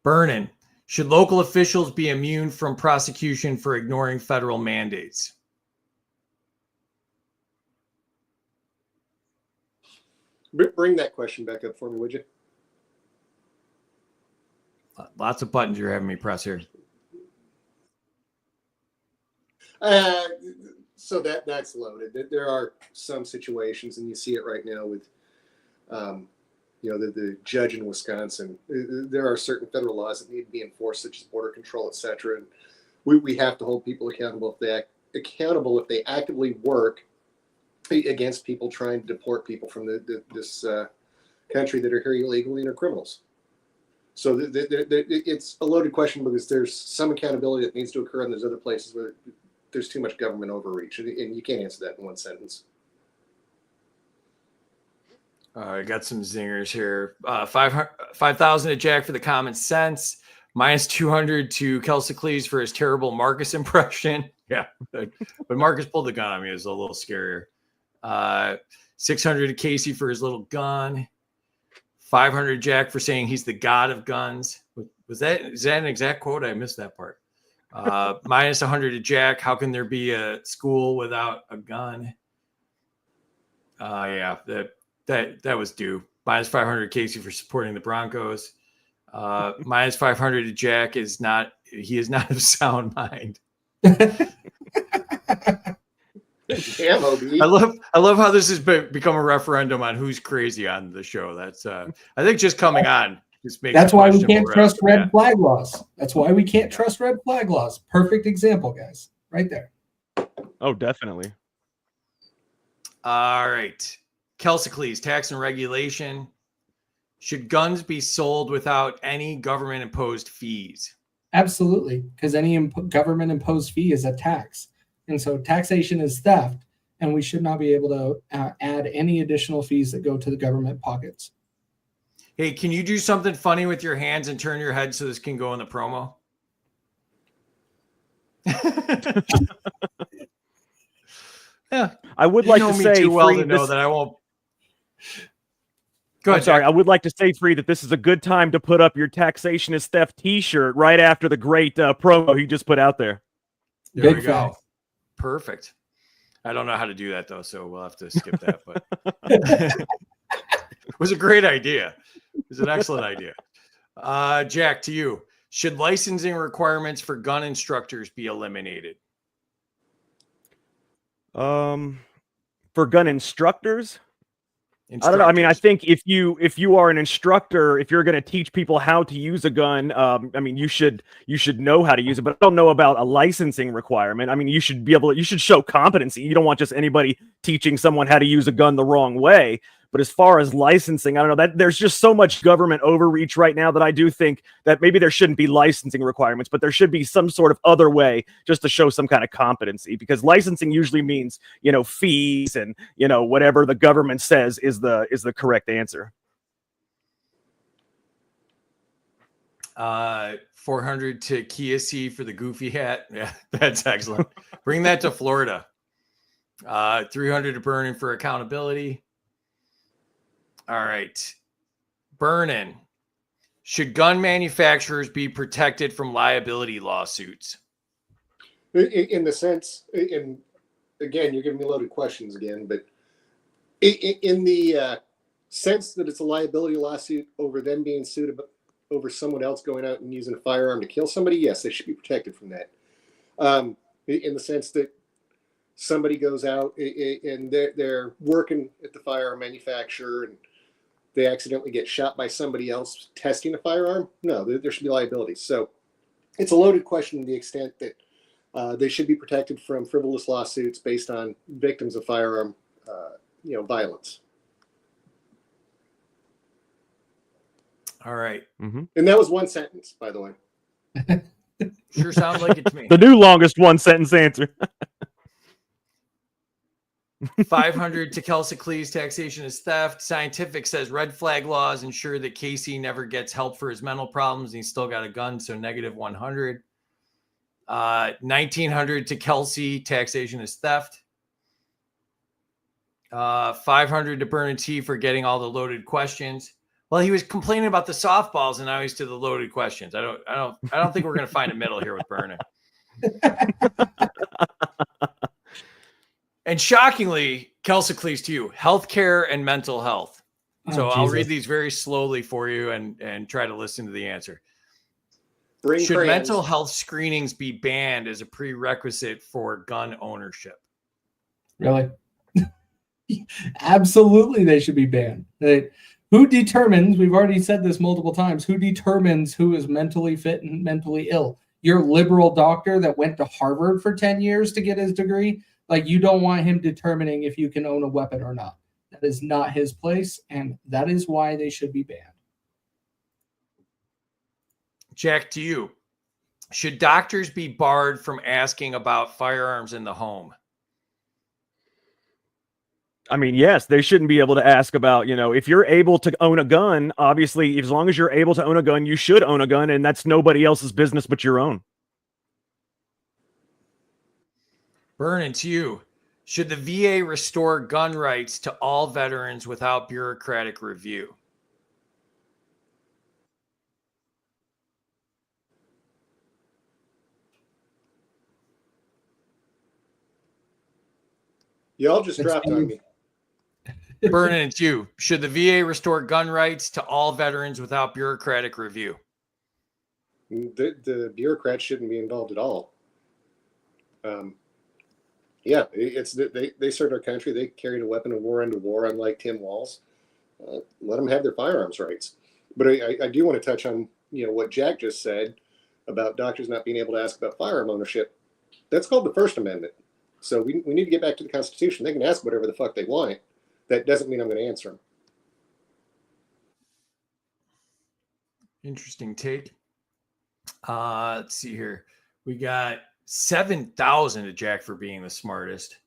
Burnin. Should local officials be immune from prosecution for ignoring federal mandates? Bring that question back up for me, would you? Lots of buttons you're having me press here. So that's loaded. There are some situations, and you see it right now with, the judge in Wisconsin. There are certain federal laws that need to be enforced, such as border control, etc. And we have to hold people accountable if they actively work against people trying to deport people from this country that are here illegally and are criminals. So it's a loaded question because there's some accountability that needs to occur, and there's other places where there's too much government overreach, and you can't answer that in one sentence. I got some zingers here. 5,000 to Jack for the common sense. Minus 200 to Kelsey for his terrible Marcus impression. Yeah, but Marcus pulled the gun on me. It was a little scarier. 600 to Casey for his little gun. 500 Jack for saying he's the god of guns. Is that an exact quote? I missed that part. Minus 100 to Jack. How can there be a school without a gun? Yeah, that was due. Minus 500 Casey for supporting the Broncos. Minus 500 to Jack is not of sound mind. Damn, OB. I love how this has become a referendum on who's crazy on the show. That's I think just coming on just makes. That's why we can't trust red flag laws. That's why we can't trust red flag laws. Perfect example, guys, right there. Oh, definitely. All right, Kelsey, tax and regulation. Should guns be sold without any government imposed fees? Absolutely, because any government imposed fee is a tax. And so taxation is theft, and we should not be able to add any additional fees that go to the government pockets. Hey, can you do something funny with your hands and turn your head so this can go in the promo? Yeah, I would like to say too well to know that I won't. Go ahead. Sorry, I would like to say, Free, that this is a good time to put up your Taxation is Theft T-shirt right after the great promo he just put out there. There we go. Perfect. I don't know how to do that though, so we'll have to skip that. But it was a great idea. It was an excellent idea. Jack, to you. Should licensing requirements for gun instructors be eliminated? For gun instructors? I don't know. I mean, I Instructors. think if you are an instructor, if you're going to teach people how to use a gun, I mean, you should know how to use it. But I don't know about a licensing requirement. I mean, you should show competency. You don't want just anybody teaching someone how to use a gun the wrong way. But as far as licensing, I don't know, that there's just so much government overreach right now that I do think that maybe there shouldn't be licensing requirements, but there should be some sort of other way just to show some kind of competency, because licensing usually means, fees and, whatever the government says is the correct answer. 400 to Kiasi for the goofy hat. Yeah, that's excellent. Bring that to Florida. 300 to Burnin for accountability. All right. Burnin. Should gun manufacturers be protected from liability lawsuits? In the sense, again, you're giving me loaded questions again, but in the sense that it's a liability lawsuit over them being sued over someone else going out and using a firearm to kill somebody, yes, they should be protected from that. In the sense that somebody goes out and they're working at the firearm manufacturer and they accidentally get shot by somebody else testing a firearm, no, there should be liability. So it's a loaded question to the extent that they should be protected from frivolous lawsuits based on victims of firearm, violence. All right. Mm-hmm. And that was one sentence, by the way. Sure sounds like it to me. The new longest one sentence answer. 500 to Kelsicles. Taxation is theft. Scientific says red flag laws ensure that Casey never gets help for his mental problems. And he's still got a gun, so negative 100. 1900 to Kelsey. Taxation is theft. 500 to Burn and T for getting all the loaded questions. Well, he was complaining about the softballs, and now he's to the loaded questions. I don't think we're going to find a middle here with Burnin. And shockingly, Kelsicles to you, healthcare and mental health. So I'll read these very slowly for you and try to listen to the answer. Should mental health screenings be banned as a prerequisite for gun ownership? Really? Absolutely, they should be banned. Who determines, we've already said this multiple times, who determines who is mentally fit and mentally ill? Your liberal doctor that went to Harvard for 10 years to get his degree? Like, you don't want him determining if you can own a weapon or not. That is not his place, and that is why they should be banned. Jack, to you. Should doctors be barred from asking about firearms in the home? I mean, yes, they shouldn't be able to ask about, if you're able to own a gun, obviously, as long as you're able to own a gun, you should own a gun, and that's nobody else's business but your own. Burn, to you. Should the VA restore gun rights to all veterans without bureaucratic review? Y'all just dropped on me. Burn, it's you. Should the VA restore gun rights to all veterans without bureaucratic review? The bureaucrats shouldn't be involved at all. Yeah, they served our country. They carried a weapon of war into war, unlike Tim Walz. Let them have their firearms rights. But I do want to touch on what Jack just said about doctors not being able to ask about firearm ownership. That's called the First Amendment. So we need to get back to the Constitution. They can ask whatever the fuck they want. That doesn't mean I'm going to answer them. Interesting take. Let's see here. We got 7,000 to Jack for being the smartest.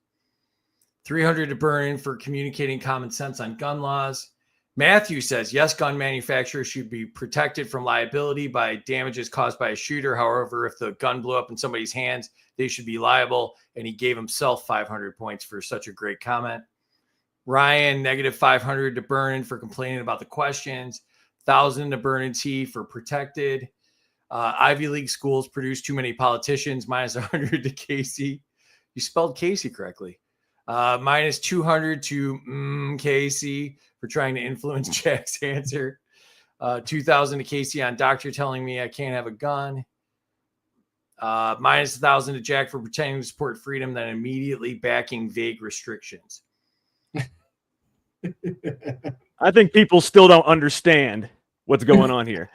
300 to Burn for communicating common sense on gun laws. Matthew says, yes, gun manufacturers should be protected from liability by damages caused by a shooter. However, if the gun blew up in somebody's hands, they should be liable. And he gave himself 500 points for such a great comment. Ryan, negative 500 to Burn for complaining about the questions. 1,000 to Burn T for protected. Ivy League schools produce too many politicians. Minus 100 to Casey. You spelled Casey correctly. Minus 200 to Casey for trying to influence Jack's answer. 2,000 to Casey on doctor telling me I can't have a gun. Minus 1,000 to Jack for pretending to support freedom, then immediately backing vague restrictions. I think people still don't understand what's going on here.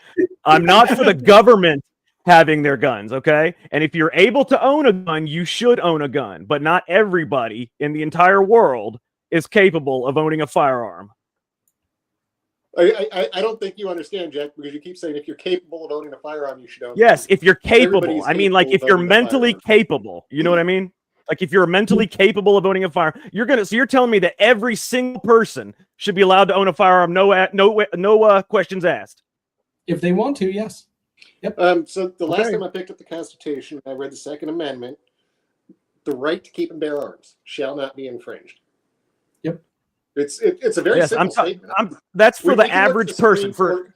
I'm not for the government having their guns, okay? And if you're able to own a gun, you should own a gun, but not everybody in the entire world is capable of owning a firearm. I don't think you understand, Jack, because you keep saying if you're capable of owning a firearm, you should own. Yes, if you're capable. Everybody's I mean, like if capable of you're owning a mentally firearm. capable, you know what I mean? Like if you're mentally capable of owning a firearm, you're telling me that every single person should be allowed to own a firearm, no questions asked. If they want to, yes. So the last time I picked up the Constitution, I read the Second Amendment. The right to keep and bear arms shall not be infringed. Yep. It's a very simple statement. That's for We the can look average to the person. Supreme Court.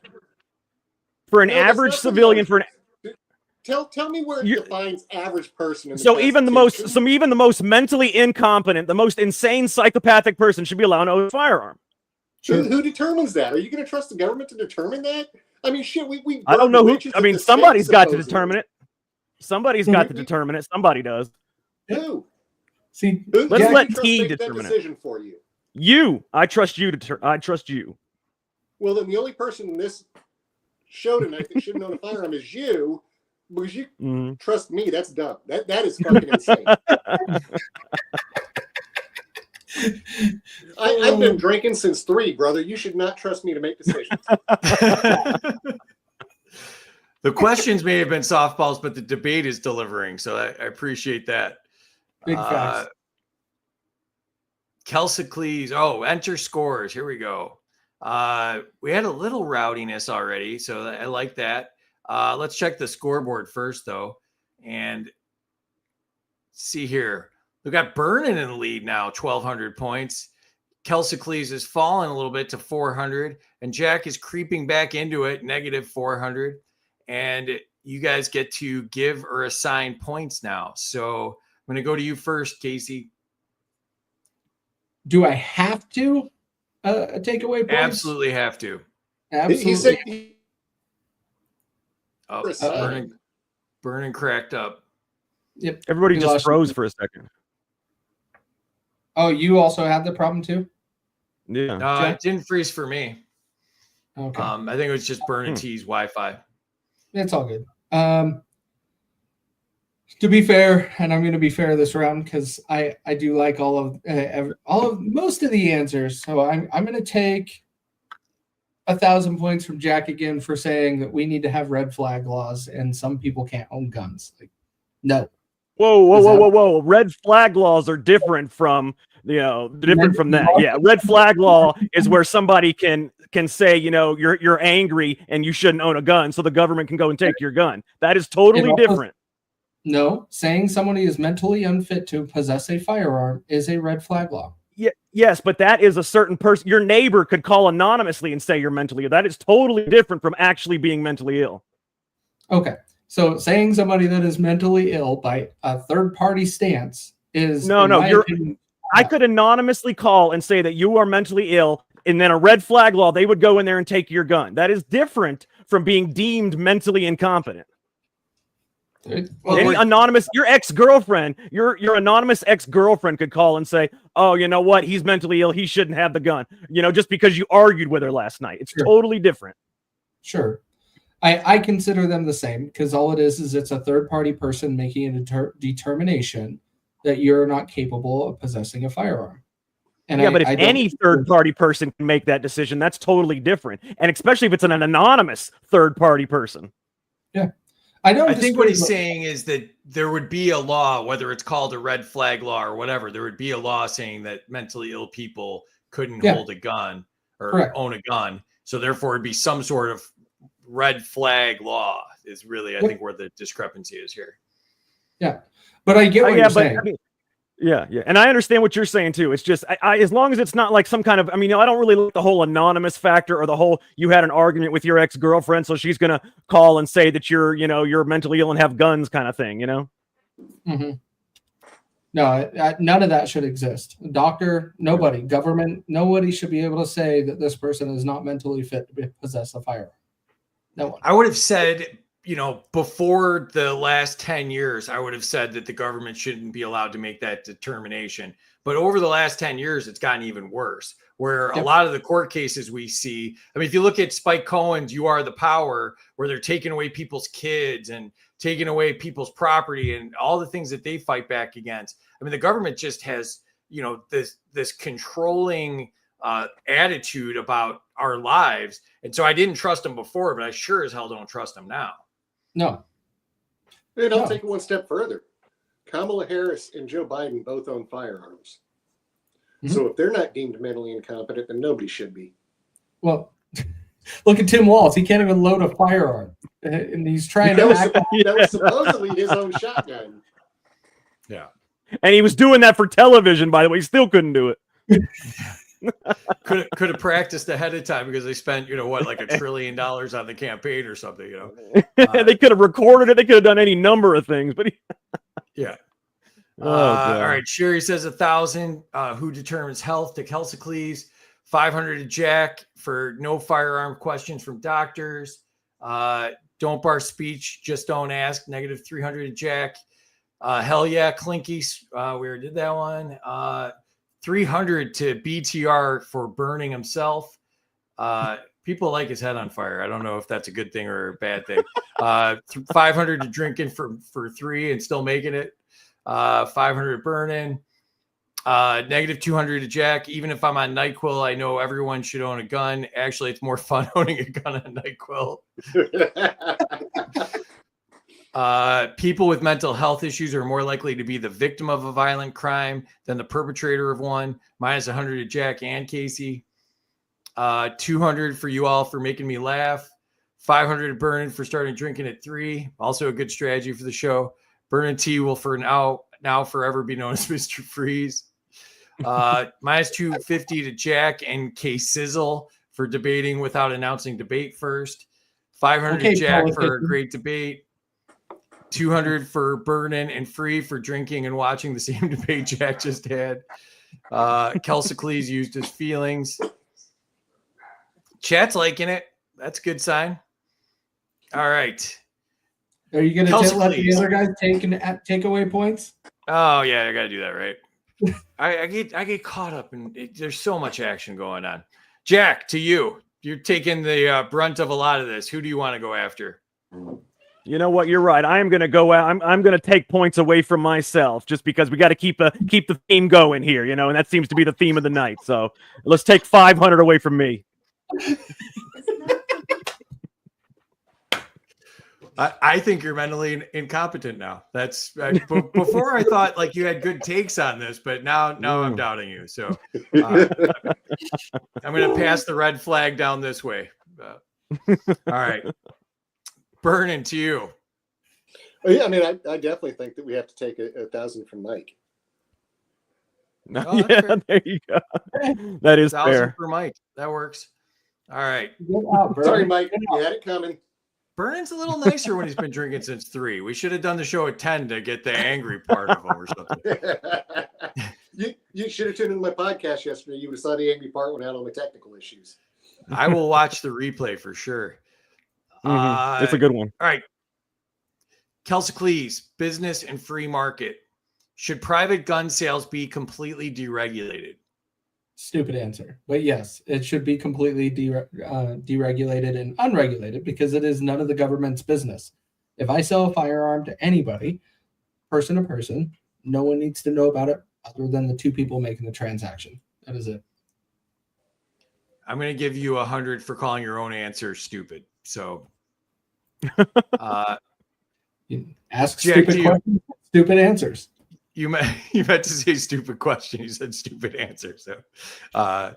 For an No, that's average not for the civilian, average for an Tell me where it defines average person in the so even the Constitution. most mentally incompetent, the most insane psychopathic person should be allowed to own a firearm. Who determines that? Are you going to trust the government to determine that? I mean, shit, we I don't know who. riches I of mean, the somebody's state, got to supposedly. determine it. Somebody's got to determine it. Somebody does. Who? See, Let's Who let can T make that determine it. decision for you. You, I trust you to. I trust you. Well, then the only person in this show tonight that shouldn't own a firearm is you, because you trust me. That's dumb. That is fucking insane. I've been drinking since 3, brother. You should not trust me to make decisions. The questions may have been softballs, but the debate is delivering. So I appreciate that. big facts. Kelsicles. Oh, enter scores. Here we go. We had a little rowdiness already, so I like that. Let's check the scoreboard first, though, and see here. We got Burnin in the lead now, 1,200 points. Kelsicles is falling a little bit to 400, and Jack is creeping back into it, negative 400. And you guys get to give or assign points now. So I'm going to go to you first, Casey. Do I have to take away points? Absolutely have to. Absolutely. He said Oh, burning cracked up. Yep. Everybody We just lost froze you. for a second. Oh, you also had the problem too? Yeah. No, it didn't freeze for me. Okay. I think it was just Burning T's Wi-Fi. It's all good. To be fair, and I'm going to be fair this round because I do like all of most of the answers. So I'm going to take 1,000 points from Jack again for saying that we need to have red flag laws and some people can't own guns. Like, no. Whoa. Red flag laws are different from, different from that. Yeah. Red flag law is where somebody can say, you're angry and you shouldn't own a gun. So the government can go and take your gun. That is totally different. No, saying somebody is mentally unfit to possess a firearm is a red flag law. Yeah, yes, but that is a certain person. Your neighbor could call anonymously and say you're mentally ill. That is totally different from actually being mentally ill. Okay. So saying somebody that is mentally ill by a third party stance is I could anonymously call and say that you are mentally ill, and then a red flag law, they would go in there and take your gun. That is different from being deemed mentally incompetent. Any anonymous, your ex-girlfriend, your anonymous ex-girlfriend could call and say, oh, you know what? He's mentally ill. He shouldn't have the gun. Just because you argued with her last night. It's totally different. Sure. I consider them the same because all it is it's a third party person making a determination that you're not capable of possessing a firearm. And but if any third party person can make that decision, that's totally different. And especially if it's an anonymous third party person. Yeah. I think what he's saying is that there would be a law, whether it's called a red flag law or whatever, there would be a law saying that mentally ill people couldn't hold a gun or own a gun. So therefore it'd be some sort of red flag law is really, I think, where the discrepancy is here. Yeah. But I get what you're saying. Yeah. And I understand what you're saying too. It's just, I as long as it's not like some kind of, I don't really like the whole anonymous factor or the whole, you had an argument with your ex-girlfriend, so she's going to call and say that you're mentally ill and have guns kind of thing, Mm-hmm. No, none of that should exist. Doctor, nobody, government, nobody should be able to say that this person is not mentally fit to possess a firearm. No one. I would have said, before the last 10 years, I would have said that the government shouldn't be allowed to make that determination. But over the last 10 years, it's gotten even worse, where a Yep. lot of the court cases we see, I mean, if you look at Spike Cohen's You Are the Power, where they're taking away people's kids and taking away people's property and all the things that they fight back against. I mean, the government just has, this controlling attitude about our lives. And so I didn't trust them before, but I sure as hell don't trust them now. No. And I'll No. take it one step further. Kamala Harris and Joe Biden both own firearms. Mhm. So if they're not deemed mentally incompetent, then nobody should be. Well, look at Tim Walz. He can't even load a firearm. And he's trying That to was, act. that was supposedly his own shotgun. Yeah. And he was doing that for television, by the way. He still couldn't do it. Could have practiced ahead of time because they spent, like $1 trillion on the campaign or something, They could have recorded it. They could have done any number of things, but Yeah. God. All right. Sherry says 1,000. Who determines health? To Kelsicles. 500 to Jack for no firearm questions from doctors. Don't bar speech. Just don't ask. Negative 300 to Jack. Hell yeah, Clinky. We already did that one. 300 to BTR for burning himself. People like his head on fire. I don't know if that's a good thing or a bad thing. 500 to drinking for 3 and still making it. 500 burning. Negative 200 to Jack. Even if I'm on NyQuil, I know everyone should own a gun. Actually, it's more fun owning a gun on NyQuil. People with mental health issues are more likely to be the victim of a violent crime than the perpetrator of one. Minus 100 to Jack and Casey. 200 for you all for making me laugh. 500 to Burnin for starting drinking at 3. Also a good strategy for the show. Burnin T will for now forever be known as Mr. Freeze. Minus 250 to Jack and K Sizzle for debating without announcing debate first. 500 to Jack for a great debate. 200 for Burnin and Free for drinking and watching the same debate Jack just had. Kelsicles used his feelings. Chat's liking it. That's a good sign. All right. Are you going to let the Kelsicles. other guys take away points? Oh yeah, I gotta do that, right? I get caught up in there's so much action going on. Jack, to you. You're taking the brunt of a lot of this. Who do you want to go after? you know what? You're right. I am going to go out. I'm going to take points away from myself just because we got to keep the theme going here, and that seems to be the theme of the night. So let's take 500 away from me. I think you're mentally incompetent now. That's before I thought like you had good takes on this, but now I'm doubting you. So I'm going to pass the red flag down this way. All right, Burnin, to you. Yeah, I mean, I definitely think that we have to take 1,000 from Mike. Oh, yeah, fair. there you go. That is 1,000 fair. for Mike. That works. All right. Sorry, Mike. You had it coming. Burnin's a little nicer when he's been drinking since 3. We should have done the show at 10 to get the angry part of him or something. You should have tuned into my podcast yesterday. You would have saw the angry part when I had all my technical issues. I will watch the replay for sure. It's a good one. All right. Kelsicles, business and free market. Should private gun sales be completely deregulated? Stupid answer. But yes, it should be completely deregulated and unregulated because it is none of the government's business. If I sell a firearm to anybody, person to person, no one needs to know about it other than the two people making the transaction. That is it. I'm going to give you 100 for calling your own answer stupid. So You ask Jack, stupid questions, stupid answers. you meant to say stupid question. You said stupid answer. So,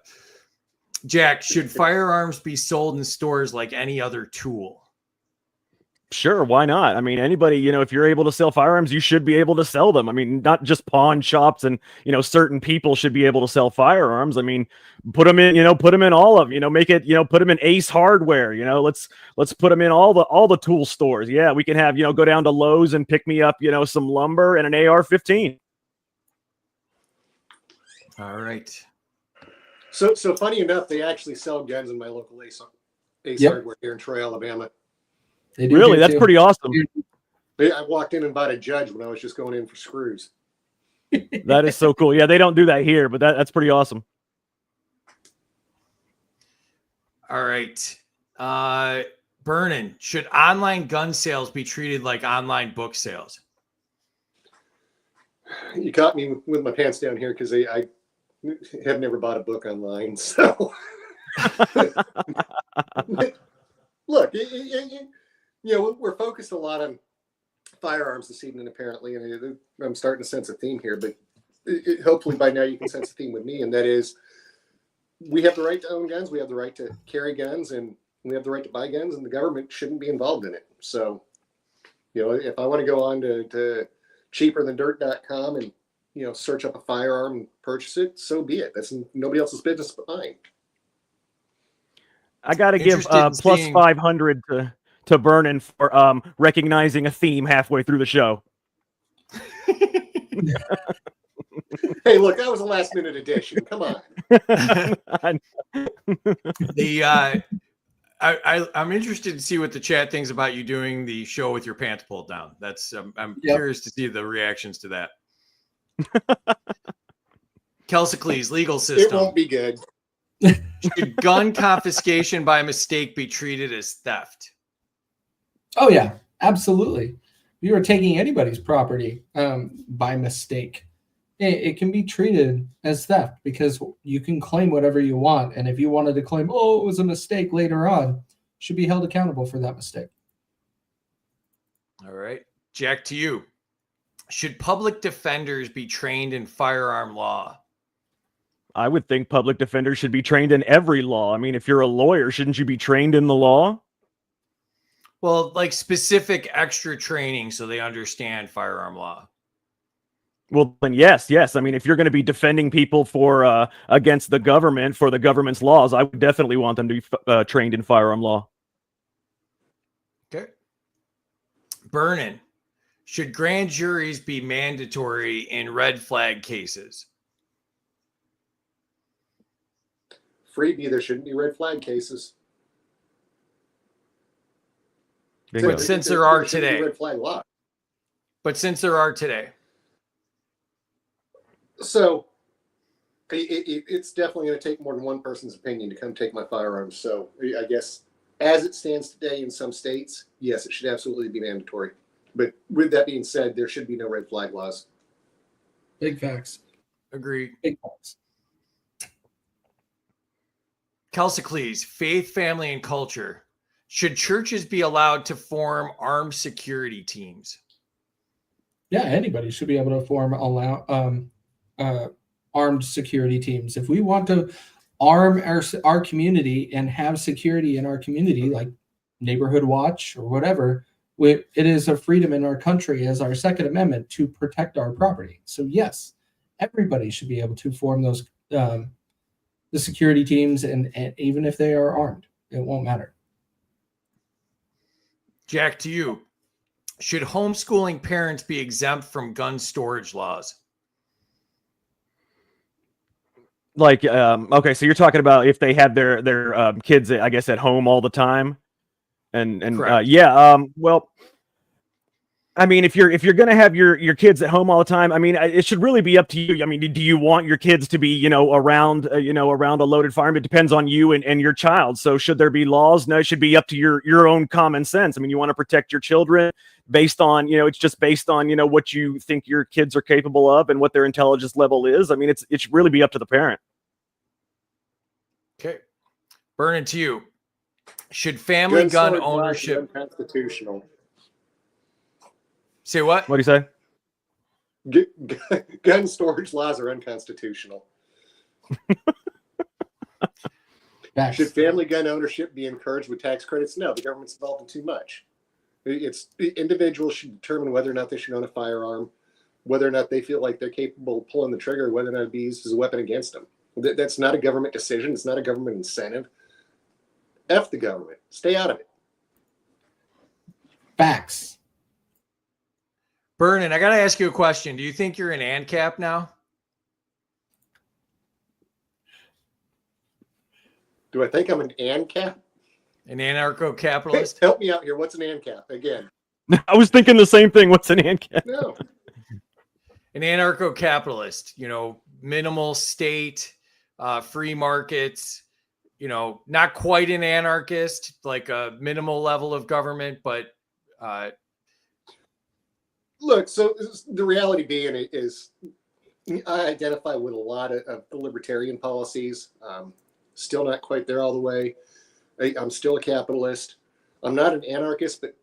Jack, should firearms be sold in stores like any other tool? Sure, why not? I mean, anybody, if you're able to sell firearms, you should be able to sell them. I mean, not just pawn shops and, certain people should be able to sell firearms. I mean, put them in all of, make it, put them in Ace Hardware, let's put them in all the tool stores. Yeah, we can have, go down to Lowe's and pick me up, some lumber and an AR-15. All right. So funny enough, they actually sell guns in my local Ace Yep. Hardware here in Troy, Alabama. They do Really? too. That's pretty awesome. I walked in and bought a Judge when I was just going in for screws. That is so cool. Yeah, they don't do that here, but that's pretty awesome. All right. Vernon, should online gun sales be treated like online book sales? You caught me with my pants down here because I have never bought a book online. So, look, we're focused a lot on firearms this evening, apparently, and I'm starting to sense a theme here. But hopefully by now you can sense a theme with me, and that is we have the right to own guns, we have the right to carry guns, and we have the right to buy guns, and the government shouldn't be involved in it. So, if I want to go on to cheaperthandirt.com and search up a firearm and purchase it, so be it. That's nobody else's business but mine. I got to give plus 500 to Vernon for recognizing a theme halfway through the show. Hey, look, that was a last minute addition. Come on. I'm interested to see what the chat thinks about you doing the show with your pants pulled down. That's I'm curious to see the reactions to that. Kelsicles, legal system. It won't be good. Should gun confiscation by mistake be treated as theft? Oh yeah, absolutely. You are taking anybody's property by mistake. It can be treated as theft because you can claim whatever you want. And if you wanted to claim, oh, it was a mistake later on, you should be held accountable for that mistake. All right. Jack, to you. Should public defenders be trained in firearm law? I would think public defenders should be trained in every law. I mean, if you're a lawyer, shouldn't you be trained in the law? Well, like specific extra training so they understand firearm law. Well, then yes. I mean, if you're going to be defending people for against the government for the government's laws, I would definitely want them to be trained in firearm law. Okay. Vernon, should grand juries be mandatory in red flag cases? Freebie, there shouldn't be red flag cases. But since there are today. Red flag law. But since there are today. So it's definitely going to take more than one person's opinion to come take my firearms. So I guess as it stands today in some states, yes, it should absolutely be mandatory. But with that being said, there should be no red flag laws. Big facts. Agreed. Big facts. Kelsicles, faith, family, and culture. Should churches be allowed to form armed security teams? Yeah, anybody should be able to form armed security teams. If we want to arm our community and have security in our community, like neighborhood watch or whatever, it is a freedom in our country as our Second Amendment to protect our property. So yes, everybody should be able to form those the security teams, and even if they are armed, it won't matter. Jack, to you. Should homeschooling parents be exempt from gun storage laws? Like, okay, so you're talking about if they have their kids, I guess, at home all the time, and well, I mean, if you're gonna have your kids at home all the time, I mean, it should really be up to you. I mean, do you want your kids to be, around a loaded firearm? It depends on you and your child. So should there be laws? No, it should be up to your own common sense. I mean, you want to protect your children based on, it's just based on, what you think your kids are capable of and what their intelligence level is. I mean, it should really be up to the parent. Okay. Vernon, to you. Should family gun ownership unconstitutional? Say what? What do you say? Gun storage laws are unconstitutional. Should family gun ownership be encouraged with tax credits? No, the government's involved in too much. Individuals should determine whether or not they should own a firearm, whether or not they feel like they're capable of pulling the trigger, whether or not it be used as a weapon against them. That's not a government decision. It's not a government incentive. F the government. Stay out of it. Facts. Vernon, I got to ask you a question. Do you think you're an ANCAP now? Do I think I'm an ANCAP? An anarcho-capitalist? Hey, help me out here. What's an ANCAP? Again. I was thinking the same thing. What's an ANCAP? No. an anarcho-capitalist, minimal state, free markets, not quite an anarchist, like a minimal level of government, but look, so the reality being is I identify with a lot of the libertarian policies. Still not quite there all the way. I'm still a capitalist. I'm not an anarchist, but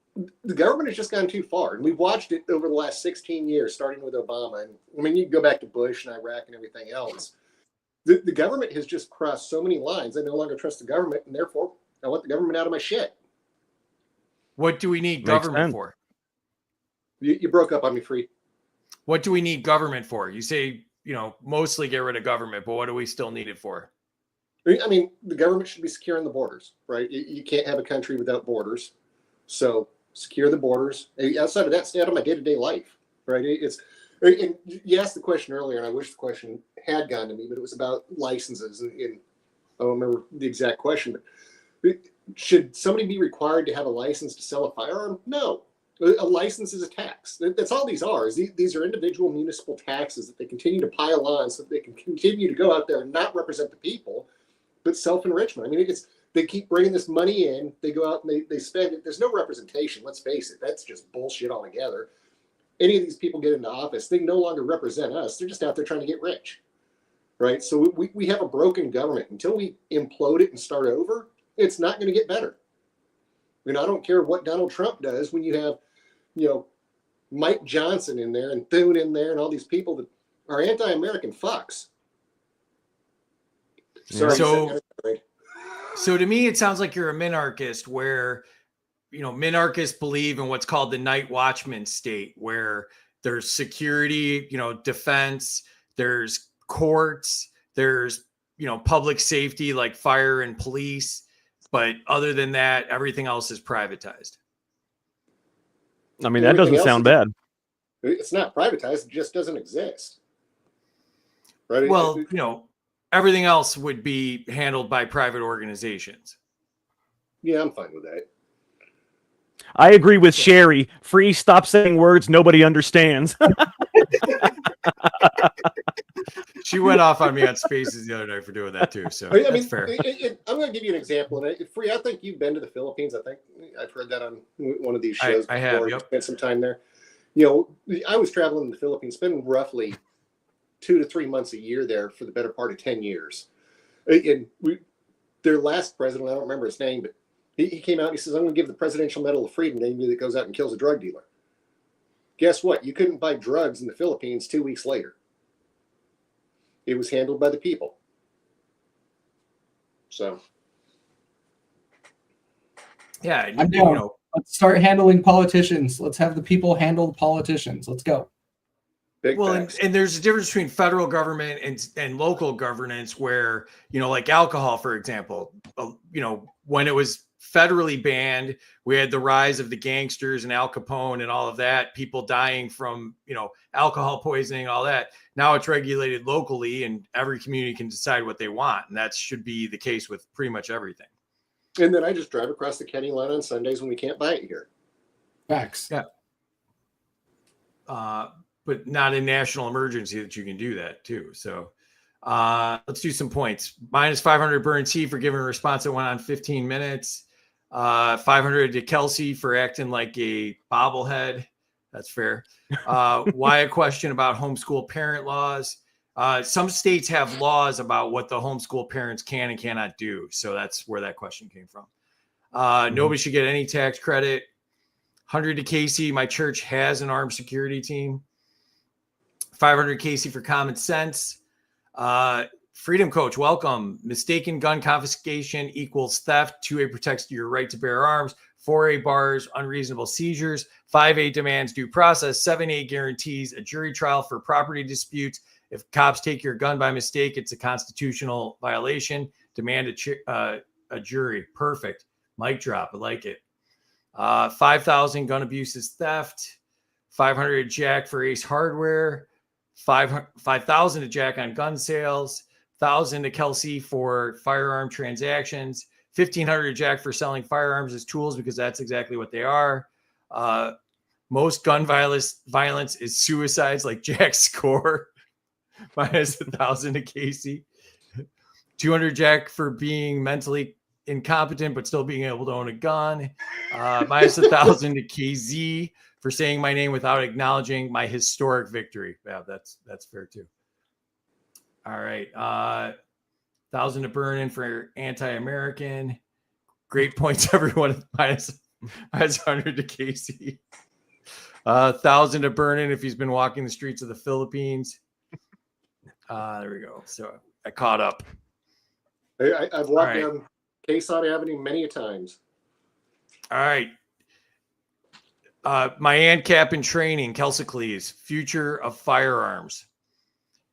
the government has just gone too far. And we've watched it over the last 16 years, starting with Obama. And I mean, you can go back to Bush and Iraq and everything else. The government has just crossed so many lines. I no longer trust the government, and therefore I want the government out of my shit. What do we need Makes government sense. for? You broke up on me, Free. What do we need government for? You say, mostly get rid of government, but what do we still need it for? I mean, the government should be securing the borders, right? You can't have a country without borders. So secure the borders. Outside of that, stay out of my day-to-day life, right? And you asked the question earlier, and I wish the question had gone to me, but it was about licenses. And I don't remember the exact question. But should somebody be required to have a license to sell a firearm? No. A license is a tax. That's all these are. These are individual municipal taxes that they continue to pile on so that they can continue to go out there and not represent the people, but self-enrichment. I mean, they keep bringing this money in. They go out and they spend it. There's no representation. Let's face it. That's just bullshit altogether. Any of these people get into office, they no longer represent us. They're just out there trying to get rich, right? So we have a broken government. Until we implode it and start over, it's not going to get better. I mean, I don't care what Donald Trump does when you have, Mike Johnson in there and Thune in there and all these people that are anti-American fucks. Sorry, So to me, it sounds like you're a minarchist where, minarchists believe in what's called the night watchman state, where there's security, defense, there's courts, there's, public safety like fire and police. But other than that, everything else is privatized. I mean, that doesn't sound bad. It's not privatized. It just doesn't exist. Right? Well, everything else would be handled by private organizations. Yeah, I'm fine with that. I agree with Sherry. Free, stop saying words nobody understands. She went off on me on Spaces the other night for doing that too. So that's fair. I'm going to give you an example. And Free, I think you've been to the Philippines. I think I've heard that on one of these shows. I have. Yep. Spent some time there. I was traveling in the Philippines, spending roughly 2 to 3 months a year there for the better part of 10 years. And their last president, I don't remember his name, but he came out and he says, I'm going to give the Presidential Medal of Freedom to anybody that goes out and kills a drug dealer. Guess what? You couldn't buy drugs in the Philippines 2 weeks later. It was handled by the people. So. Yeah. I'm down. Let's start handling politicians. Let's have the people handle the politicians. Let's go. And there's a difference between federal government and local governance where, like alcohol, for example, when it was federally banned, we had the rise of the gangsters and Al Capone and all of that, people dying from, alcohol poisoning, all that. Now it's regulated locally and every community can decide what they want. And that should be the case with pretty much everything. And then I just drive across the county line on Sundays when we can't buy it here. Facts. Yeah. But not a national emergency that you can do that too. So let's do some points. Minus 500 Burn T for giving a response that went on 15 minutes. 500 to Kelsey for acting like a bobblehead. That's fair. Why a question about homeschool parent laws? Some states have laws about what the homeschool parents can and cannot do. So that's where that question came from. Nobody should get any tax credit. 100 to Casey. My church has an armed security team. 500 Casey for common sense. Freedom Coach, welcome. Mistaken gun confiscation equals theft. 2A protects your right to bear arms. 4A bars unreasonable seizures. 5A demands due process. 7A guarantees a jury trial for property disputes. If cops take your gun by mistake, it's a constitutional violation. Demand a jury. Perfect. Mic drop. I like it. 5,000 gun abuse is theft. 500 Jack for Ace Hardware. 5,000 to Jack on gun sales. 1,000 to Kelsey for firearm transactions. 1,500 to Jack for selling firearms as tools because that's exactly what they are. Most gun violence is suicides, like Jack's score, minus 1,000 to Casey. 200 Jack for being mentally incompetent but still being able to own a gun. Minus 1,000 to KZ for saying my name without acknowledging my historic victory. Yeah, that's fair too. All right. 1,000 to Burnin for anti-American. Great points, everyone. Minus 100 to Casey. 1,000 to Burnin if he's been walking the streets of the Philippines. There we go. So I caught up. I've walked down Quezon Avenue many a times. All right. My ANCAP in training, Kelsicles, future of firearms.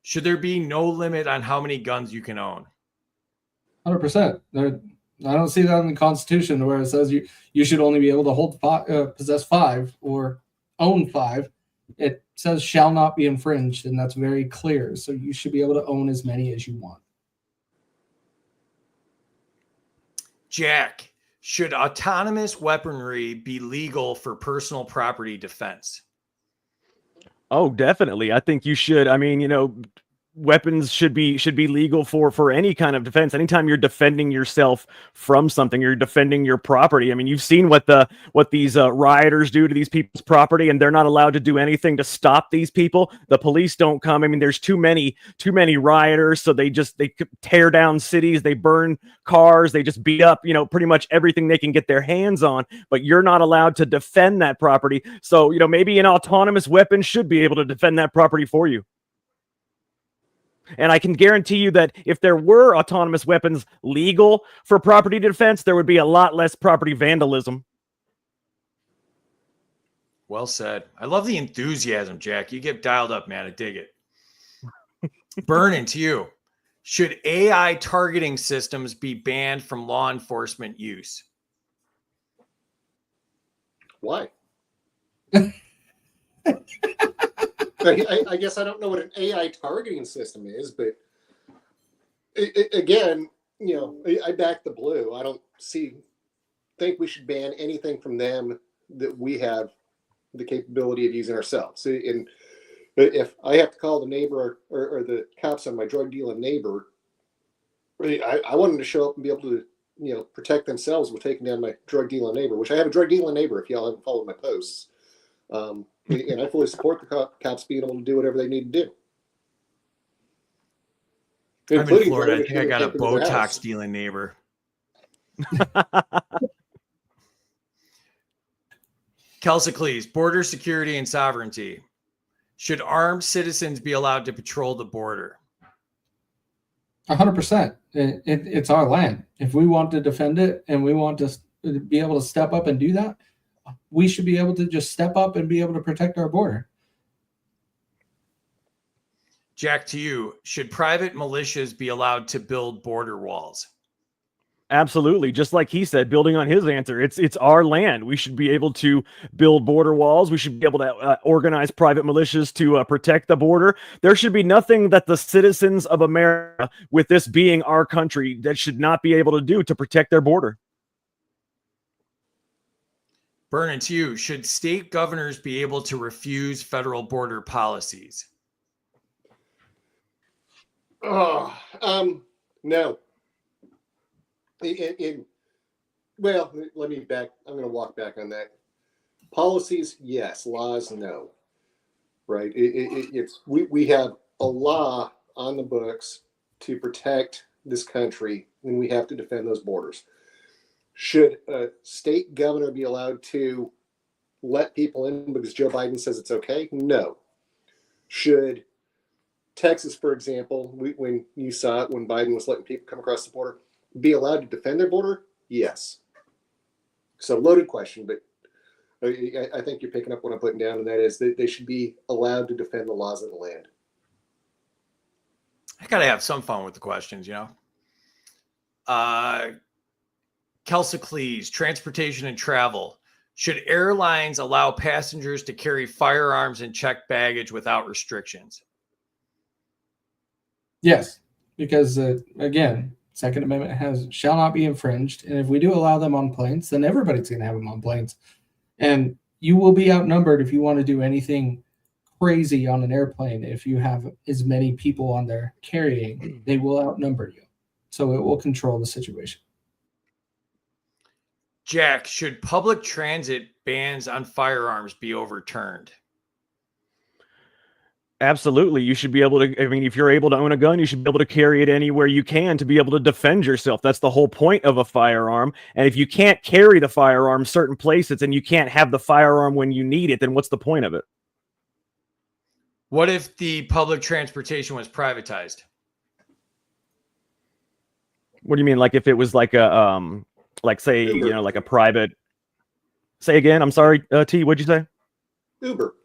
Should there be no limit on how many guns you can own? 100%. I don't see that in the Constitution where it says you should only be able to hold possess 5 or own 5. It says shall not be infringed, and that's very clear. So you should be able to own as many as you want. Jack, should autonomous weaponry be legal for personal property defense? Oh, definitely. I think you should. I mean, weapons should be legal for any kind of defense. Anytime you're defending yourself from something, you're defending your property. I mean, you've seen what these rioters do to these people's property, and they're not allowed to do anything to stop these people. The police don't come. I mean, there's too many rioters, so they tear down cities, they burn cars, they just beat up, pretty much everything they can get their hands on, but you're not allowed to defend that property. So, maybe an autonomous weapon should be able to defend that property for you. And I can guarantee you that if there were autonomous weapons legal for property defense, there would be a lot less property vandalism. Well said. I love the enthusiasm, Jack. You get dialed up, man. I dig it. Burnin, to you. Should AI targeting systems be banned from law enforcement use? Why? I guess I don't know what an AI targeting system is, but again, I back the blue. I don't think we should ban anything from them that we have the capability of using ourselves. And if I have to call the neighbor or the cops on my drug dealing neighbor, I want them to show up and be able to, protect themselves with taking down my drug dealing neighbor, which I have a drug dealing neighbor if y'all haven't followed my posts. And I fully support the cops being able to do whatever they need to do. I'm in Florida. I think I got a Botox dealing neighbor. Kelsicles, border security and sovereignty. Should armed citizens be allowed to patrol the border? 100%. It's our land. If we want to defend it and we want to be able to step up and do that, we should be able to just step up and be able to protect our border. Jack, to you. Should private militias be allowed to build border walls? Absolutely. Just like he said, building on his answer, it's our land. We should be able to build border walls. We should be able to organize private militias to protect the border. There should be nothing that the citizens of America, with this being our country, that should not be able to do to protect their border. Burnin, to you. Should state governors be able to refuse federal border policies? No. Well, let me back. I'm going to walk back on that. Policies, yes. Laws, no. Right? We have a law on the books to protect this country, and we have to defend those borders. Should a state governor be allowed to let people in because Joe Biden says it's okay? No. Should Texas, for example, when you saw it, when Biden was letting people come across the border, be allowed to defend their border? Yes. So loaded question, but I think you're picking up what I'm putting down, and that is that they should be allowed to defend the laws of the land. I got to have some fun with the questions, Kelsicles, transportation and travel. Should airlines allow passengers to carry firearms and check baggage without restrictions? Yes, because again, Second Amendment shall not be infringed, and if we do allow them on planes, then everybody's going to have them on planes. And you will be outnumbered if you want to do anything crazy on an airplane. If you have as many people on there carrying, they will outnumber you. So it will control the situation. Jack, should public transit bans on firearms be overturned? Absolutely. You should be able to, I mean, if you're able to own a gun, you should be able to carry it anywhere you can to be able to defend yourself. That's the whole point of a firearm. And if you can't carry the firearm certain places and you can't have the firearm when you need it, then what's the point of it? What if the public transportation was privatized? What do you mean? Like if it was like a, like say, Uber. you know, like a private, say again, I'm sorry, T, what'd you say? Uber.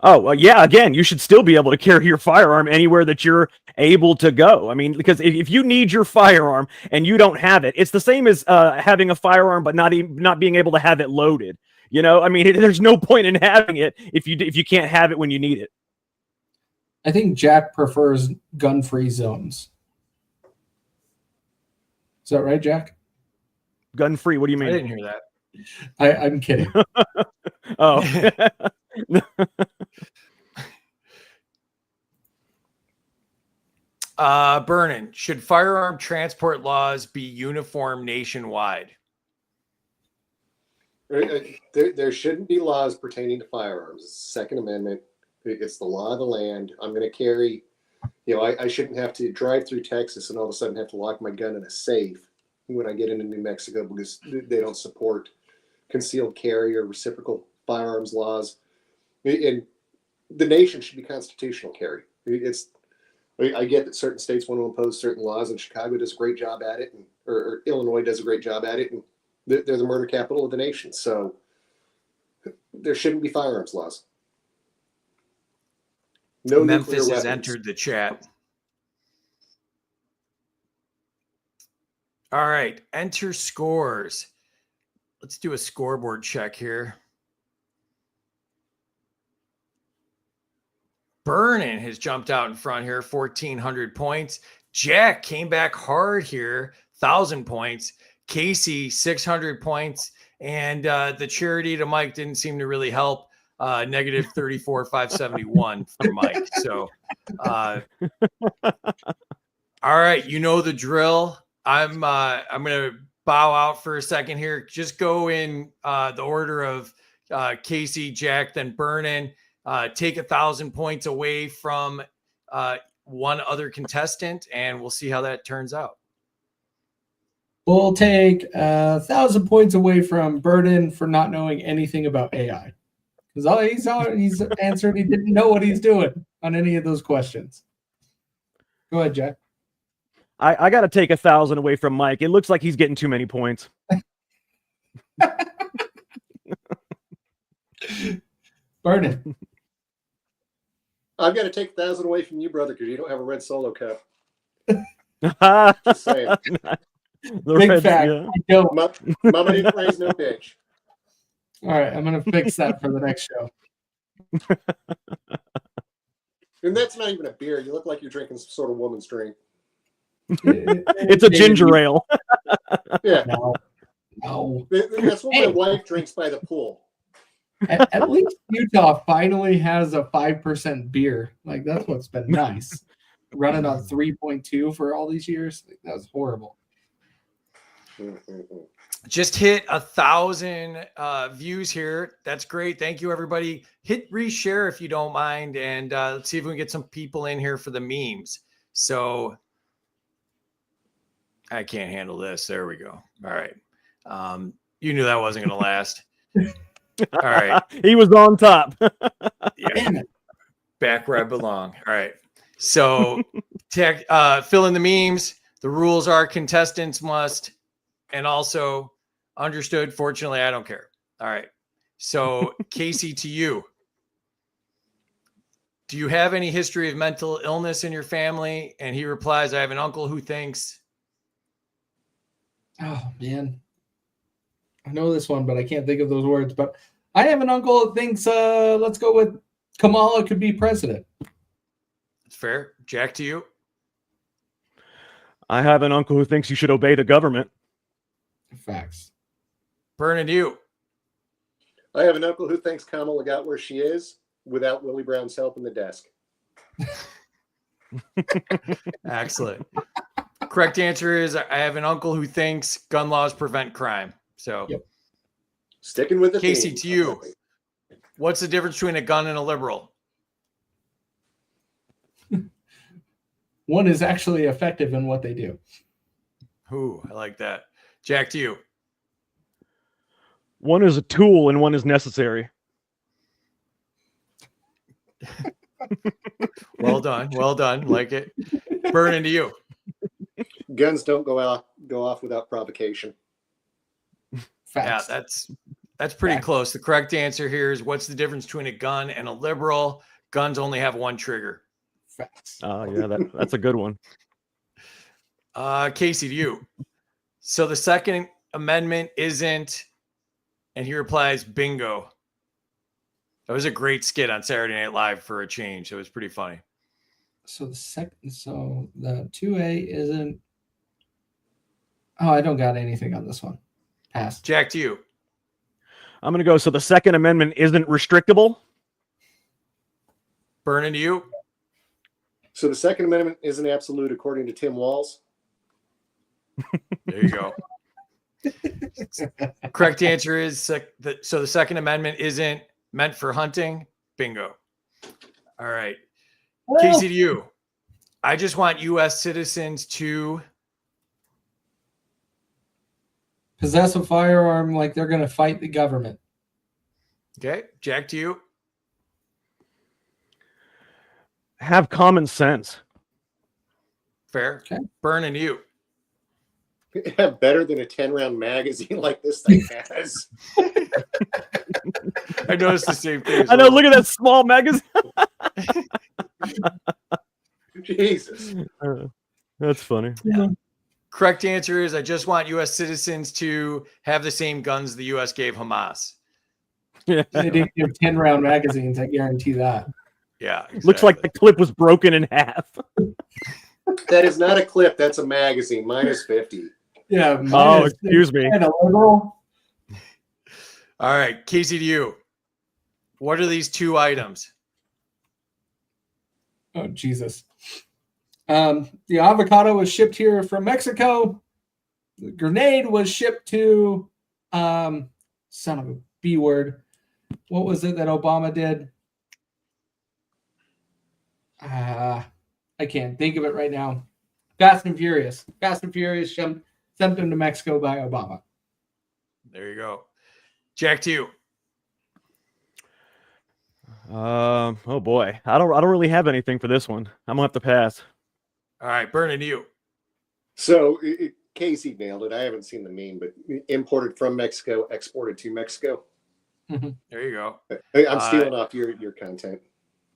Oh, yeah, again, you should still be able to carry your firearm anywhere that you're able to go. I mean, because if you need your firearm and you don't have it, it's the same as having a firearm but not being able to have it loaded. You know, I mean, there's no point in having it if you can't have it when you need it. I think Jack prefers gun-free zones. Is that right, Jack? Gun free, what do you I mean? didn't hear that. I'm kidding. Oh. Vernon, should firearm transport laws be uniform nationwide? There shouldn't be laws pertaining to firearms. It's the Second Amendment. It's the law of the land. I'm going to carry, I shouldn't have to drive through Texas and all of a sudden have to lock my gun in a safe when I get into New Mexico because they don't support concealed carry or reciprocal firearms laws. And the nation should be constitutional carry. I get that certain states want to impose certain laws, and Chicago does a great job at it, or Illinois does a great job at it, and they're the murder capital of the nation. So there shouldn't be firearms laws. No Memphis nuclear has weapons. entered the chat. All right, enter scores. Let's do a scoreboard check here. Vernon has jumped out in front here, 1,400 points. Jack came back hard here, 1,000 points. Casey, 600 points. And the charity to Mike didn't seem to really help. Negative 34,571 for Mike. So, all right, you know the drill. I'm going to bow out for a second here. Just go in the order of Casey, Jack, then Vernon. Take 1,000 points away from one other contestant, and we'll see how that turns out. We'll take 1,000 points away from Burden for not knowing anything about AI. Because he's answered, he didn't know what he's doing on any of those questions. Go ahead, Jack. I got to take 1,000 away from Mike. It looks like he's getting too many points. Burden. I've got to take 1,000 away from you, brother, because you don't have a red Solo cup. The Just saying. Big red- fact. yeah. I don't. Mama didn't raise no bitch. All right, I'm going to fix that for the next show. And that's not even a beer. You look like you're drinking some sort of woman's drink. It's a ginger ale. Yeah. No. That's what my wife drinks by the pool. At least Utah finally has a 5% beer. Like, that's what's been nice. Running on 3.2 for all these years. That was horrible. Just hit 1,000 views here. That's great. Thank you, everybody. Hit reshare if you don't mind. And let's see if we can get some people in here for the memes. So I can't handle this. There we go. All right. You knew that wasn't going to last. All right. He was on top. Yeah. Back where I belong. All right. So fill in the memes. The rules are contestants must, and also understood. Fortunately, I don't care. All right. So Casey, to you. Do you have any history of mental illness in your family? And he replies, I have an uncle who thinks. Oh, man. I know this one, but I can't think of those words. But I have an uncle that thinks, let's go with Kamala could be president. That's fair. Jack, to you. I have an uncle who thinks you should obey the government. Facts. Vernon, to you. I have an uncle who thinks Kamala got where she is without Willie Brown's help in the desk. Excellent. Correct answer is I have an uncle who thinks gun laws prevent crime. So, Yep. Sticking with the Casey, theme. to you. What's the difference between a gun and a liberal? One is actually effective in what they do. Ooh, I like that. Jack, to you. One is a tool and one is necessary. Well done. Well done. Like it. Burn to you. Guns don't go off without provocation. Facts. Yeah, that's pretty Fact. close. The correct answer here is what's the difference between a gun and a liberal? Guns only have one trigger. Facts. Yeah, that's a good one. Casey, to you. So the Second Amendment isn't, and he replies, bingo. That was a great skit on Saturday Night Live for a change. It was pretty funny. So the 2A isn't. Oh, I don't got anything on this one. Pass. Jack, to you. I'm going to go. So the Second Amendment isn't restrictable. Burn to you. So the Second Amendment isn't absolute, according to Tim Walz. There you go. Correct answer is so the Second Amendment isn't meant for hunting. Bingo. All right. Well, Casey, to you. I just want U.S. citizens to possess a firearm like they're going to fight the government. Okay. Jack, to you. Have common sense. Fair. Okay. Burn and you. Have better than a 10-round magazine like this thing has. I noticed the same thing. I know. Look at that small magazine. Jesus. That's funny. Correct answer is I just want U.S. citizens to have the same guns the U.S. gave Hamas. Yeah. They didn't give 10-round magazines. I guarantee that. Yeah. Exactly. Looks like the clip was broken in half. That is not a clip. That's a magazine. Minus 50. Yeah. Oh, excuse me. And a liberal. All right. Casey, to you. What are these two items? Oh, Jesus. The avocado was shipped here from Mexico. The grenade was shipped to, son of a B word. What was it that Obama did? I can't think of it right now. Fast and Furious. Fast and Furious sent them to Mexico by Obama. There you go. Jack, to you. Oh boy, I don't really have anything for this one. I'm gonna have to pass. All right. Burn to you. So Casey nailed it. I haven't seen the meme, but imported from Mexico, exported to Mexico. There you go. I'm stealing off your content.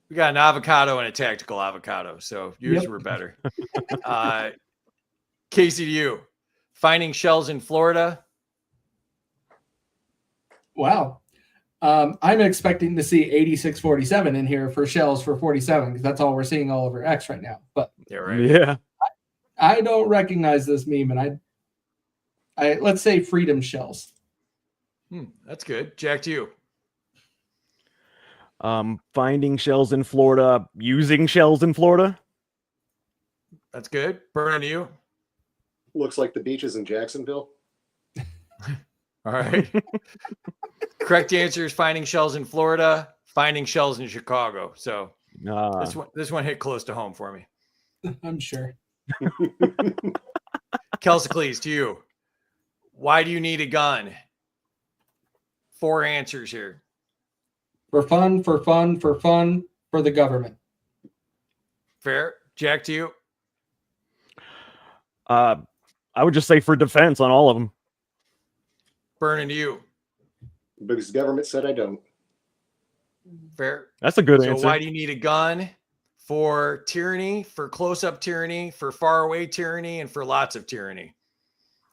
We got an avocado and a tactical avocado, so yours Yep. were better. Casey, to you. Finding shells in Florida. Wow. I'm expecting to see 8647 in here for shells for 47 because that's all we're seeing all over X right now. But Yeah, right. Yeah. I don't recognize this meme, and I let's say freedom shells. That's good. Jack, to you. Finding shells in Florida, using shells in Florida. That's good. Burn to you. Looks like the beaches in Jacksonville. All right. Correct answer is finding shells in Florida, finding shells in Chicago. So this one hit close to home for me. I'm sure. Kelsicles, to you. Why do you need a gun? 4 answers here. For fun, for the government. Fair. Jack, to you. I would just say for defense on all of them. Burn to you. Because the government said I don't. Fair. That's a good So answer. why do you need a gun? For tyranny, for close-up tyranny, for far-away tyranny, and for lots of tyranny.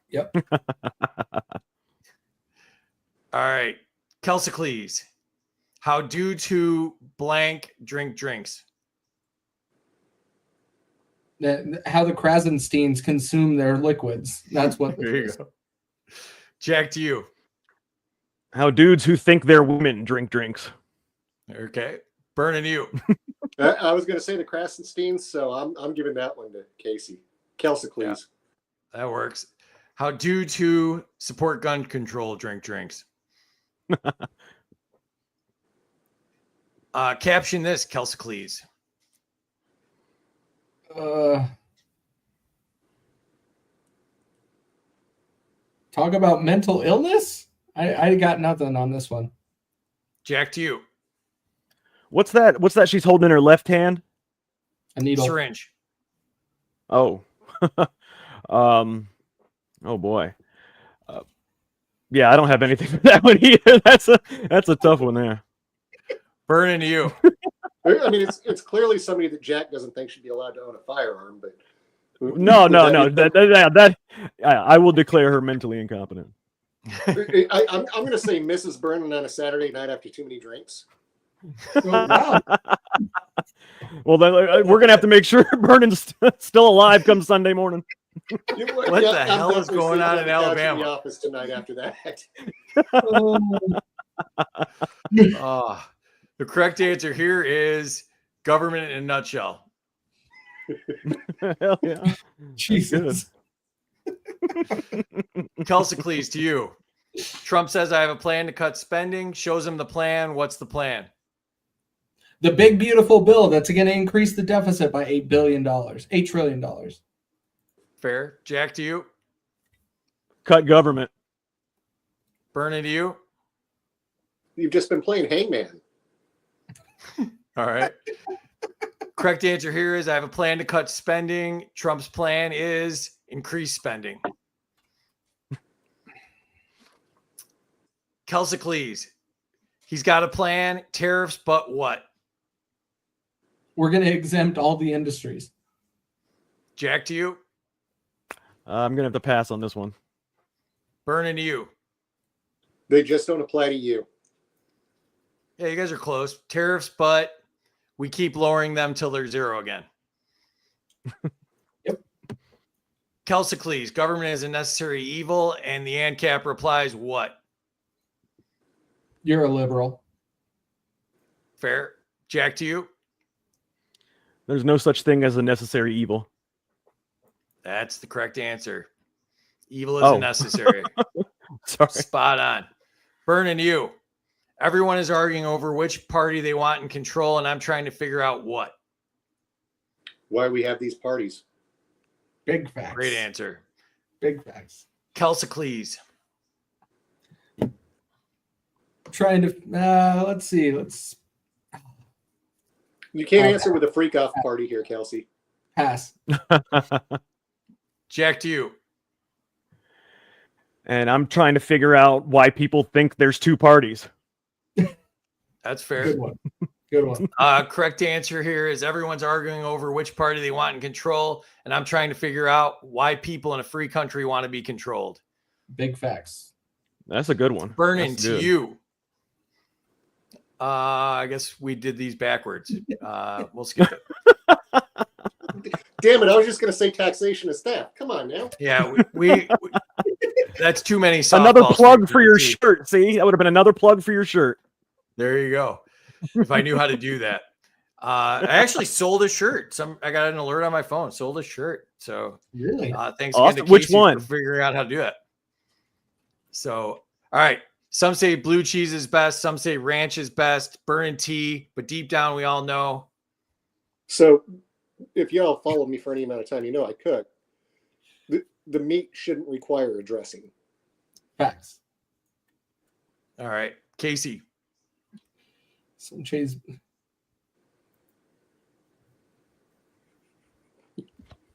Yep. All right. Kelsicles. How do to blank drink drinks? How the Krasensteins consume their liquids. That's what There you go. Jack, to you. How dudes who think they're women drink drinks. Okay. Burning you. I was going to say the Krasensteins, so I'm giving that one to Casey. Kelsey, please. That works. How dudes who support gun control drink drinks. Caption this, Kelsey. Talk about mental illness? I got nothing on this one. Jack, to you. What's that she's holding in her left hand? A needle. Syringe. Oh. Oh boy. Yeah, I don't have anything for that one either. That's a tough one there. Burning to you. I mean, it's clearly somebody that Jack doesn't think should be allowed to own a firearm, but No. I will declare her mentally incompetent. I'm going to say Mrs. Burning on a Saturday night after too many drinks. Oh, wow. Well, then we're gonna have to make sure Vernon's still alive come Sunday morning. What the hell is going on in Alabama? The office tonight after that. The correct answer here is government in a nutshell. Hell yeah. Jesus. Kelsey, to you. Trump says I have a plan to cut spending, shows him the plan. What's the plan? The big, beautiful bill that's going to increase the deficit by $8 billion, $8 trillion. Fair. Jack, to you. Cut government. Burning to you. You've just been playing hangman. All right. Correct answer here is I have a plan to cut spending. Trump's plan is increase spending. Kelsey, he's got a plan. Tariffs, but what? We're going to exempt all the industries. Jack, to you. I'm gonna have to pass on this one. Burning to you. They just don't apply to you. Yeah, you guys are close. Tariffs, but we keep lowering them till they're zero again. Yep. Kelsey, government is a necessary evil, and the ANCAP replies, what? You're a liberal. Fair. Jack, to you. There's no such thing as a necessary evil. That's the correct answer. Evil isn't necessary. Sorry. Spot on. Burning to you. Everyone is arguing over which party they want in control, and I'm trying to figure out what. Why we have these parties. Big facts. Great answer. Big facts. Kelsey. Trying to, let's see. You can't answer with a freak off party here, Kelsey. Pass. Jack, to you. And I'm trying to figure out why people think there's two parties. That's fair. Good one. Good one. Correct answer here is everyone's arguing over which party they want in control, and I'm trying to figure out why people in a free country want to be controlled. Big facts. That's a good one. Burning That's to good. you. I guess we did these backwards. We'll skip it. Damn it, I was just going to say taxation of staff. Come on now. Yeah, we that's too many. Another softballs plug for your team. shirt. See, that would have been another plug for your shirt. There you go. If I knew how to do that. I actually sold a shirt. I got an alert on my phone. Sold a shirt. So Really? thanks Awesome. again to Which Casey one? for figuring out how to do it. So, all right. Some say blue cheese is best. Some say ranch is best. Burning tea. But deep down, we all know. So if y'all follow me for any amount of time, you know I cook. The meat shouldn't require a dressing. Facts. All right. Casey. Some cheese.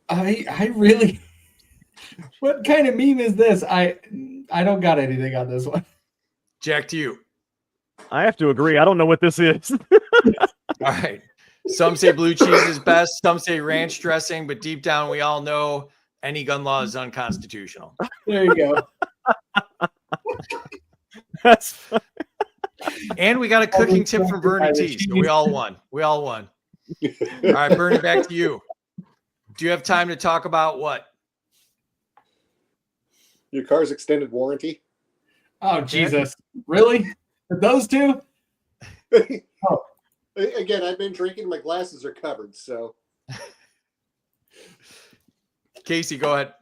I really. What kind of meme is this? I don't got anything on this one. Jack, to you. I have to agree. I don't know what this is. All right. Some say blue cheese is best. Some say ranch dressing. But deep down, we all know any gun law is unconstitutional. There you go. That's fun. And we got a cooking tip from Bernie T. So we all won. We all won. All right, Bernie, back to you. Do you have time to talk about what? Your car's extended warranty. Oh, Jesus. Really? Those two? Oh. Again, I've been drinking. My glasses are covered. So, Casey, go ahead.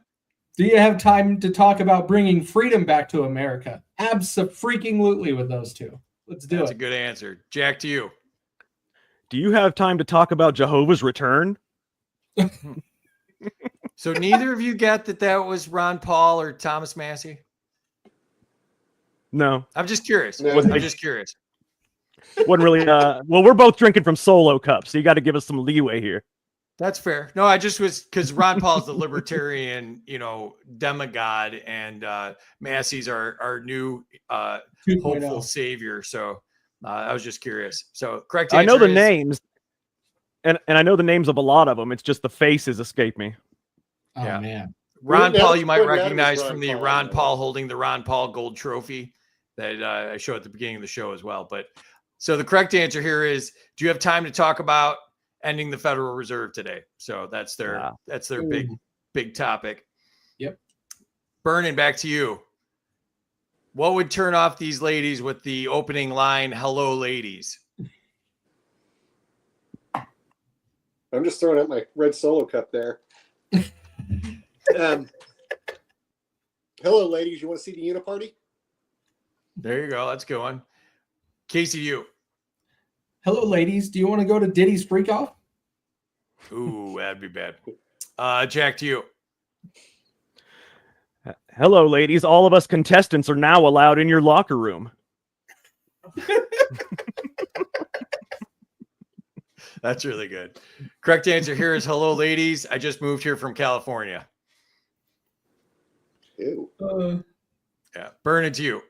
Do you have time to talk about bringing freedom back to America? Abso-freaking-lutely with those two. Let's do That's it. a good answer. Jack, to you. Do you have time to talk about Jehovah's Return? So neither of you get that was Ron Paul or Thomas Massey? No, I'm just curious. No. I'm just curious. wasn't really. Well, we're both drinking from solo cups, so you got to give us some leeway here. That's fair. No, I just was because Ron Paul's the libertarian, demigod, and Massey's our new 2.0. hopeful savior. So I was just curious. So correct I answer know the is- names, and I know the names of a lot of them. It's just the faces escape me. Oh, Yeah. man. Ron Now Paul, that you might point out it was recognize Ron from the Paul, Ron yeah. Paul holding the Ron Paul gold trophy that I show at the beginning of the show as well. But so the correct answer here is: do you have time to talk about ending the Federal Reserve today? So that's their Wow. big topic. Yep. Burning, back to you. What would turn off these ladies with the opening line, "Hello, ladies"? I'm just throwing out my red Solo cup there. Hello, ladies. You want to see the uniparty? There you go. That's a good one. Casey, you. Hello, ladies. Do you want to go to Diddy's Freak Off? Ooh, that'd be bad. Jack, to you. Hello, ladies. All of us contestants are now allowed in your locker room. That's really good. Correct answer here is hello, ladies. I just moved here from California. Ew. Yeah. Burn it to you.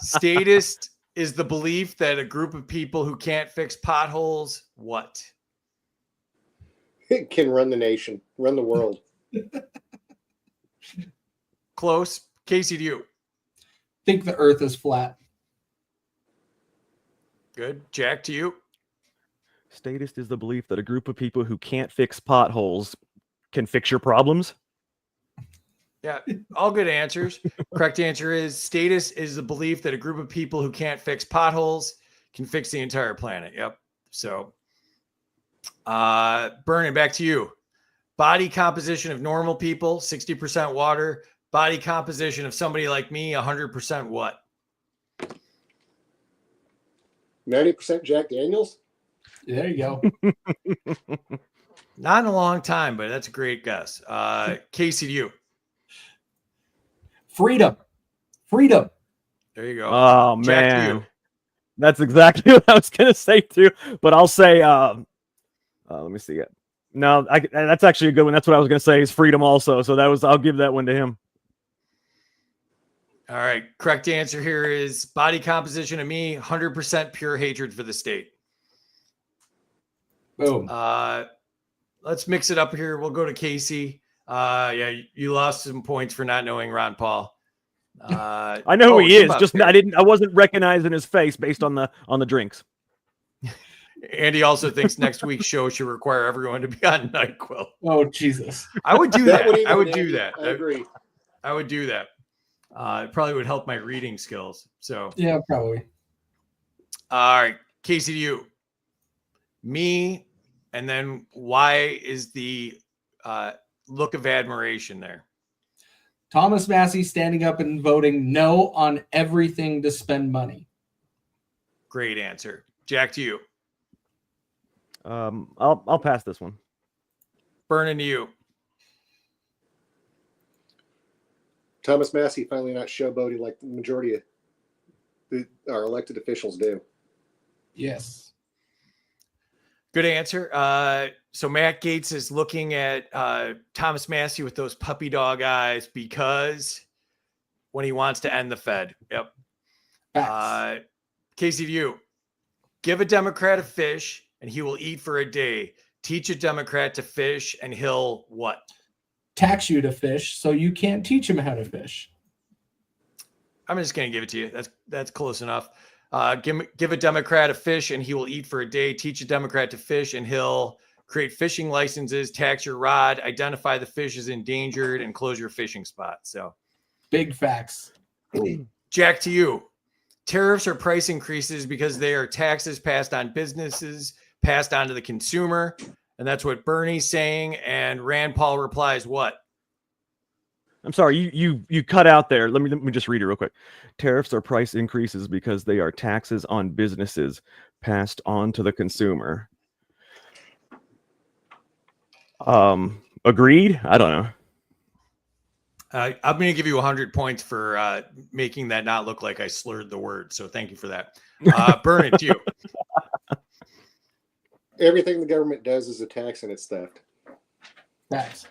Statist is the belief that a group of people who can't fix potholes, what? It can run the nation, run the world. Close. Casey, to you. Think the earth is flat. Good. Jack, to you. Statist is the belief that a group of people who can't fix potholes can fix your problems. Yeah, all good answers. Correct answer is statist is the belief that a group of people who can't fix potholes can fix the entire planet. Yep. So, Burning, back to you. Body composition of normal people, 60% water. Body composition of somebody like me, 100% what? 90% Jack Daniels? There you go. Not in a long time, but that's a great guess. Casey, to you. Freedom. Freedom. There you go. Oh, Jack, to man. you. That's exactly what I was going to say, too. But I'll say, let me see it. No, that's actually a good one. That's what I was going to say is freedom also. So I'll give that one to him. All right. Correct answer here is body composition of me, 100% pure hatred for the state. Boom. Let's mix it up here. We'll go to Casey. Yeah, you lost some points for not knowing Ron Paul. I know who he is. Just I wasn't recognizing his face based on the drinks. Andy also thinks next week's show should require everyone to be on NyQuil. Oh, Jesus. I would do that. I would do Andy. that. I agree. I would do that. It probably would help my reading skills. So, Yeah, probably. all right, Casey, to you. Me, and then why is the look of admiration there? Thomas Massey standing up and voting no on everything to spend money. Great answer. Jack, to you. I'll pass this one. Burning, to you. Thomas Massey finally not showboating like the majority of our elected officials do. Yes. Good answer. So Matt Gaetz is looking at Thomas Massey with those puppy dog eyes because when he wants to end the Fed. Yep. Facts. Casey, to you. Give a Democrat a fish and he will eat for a day. Teach a Democrat to fish and he'll what? Tax you to fish, so you can't teach him how to fish. I'm just going to give it to you. That's close enough. Give a Democrat a fish and he will eat for a day. Teach a Democrat to fish and he'll create fishing licenses, tax your rod, identify the fish as endangered, and close your fishing spot. So Big facts. Jack, to you. Tariffs are price increases because they are taxes passed on businesses, passed on to the consumer. And that's what Bernie's saying. And Rand Paul replies, what? I'm sorry, you cut out there. Let me just read it real quick. Tariffs are price increases because they are taxes on businesses passed on to the consumer. Agreed? I don't know. I'm going to give you 100 points for making that not look like I slurred the word. So thank you for that. Burn it to you. Everything the government does is a tax and it's theft. Facts.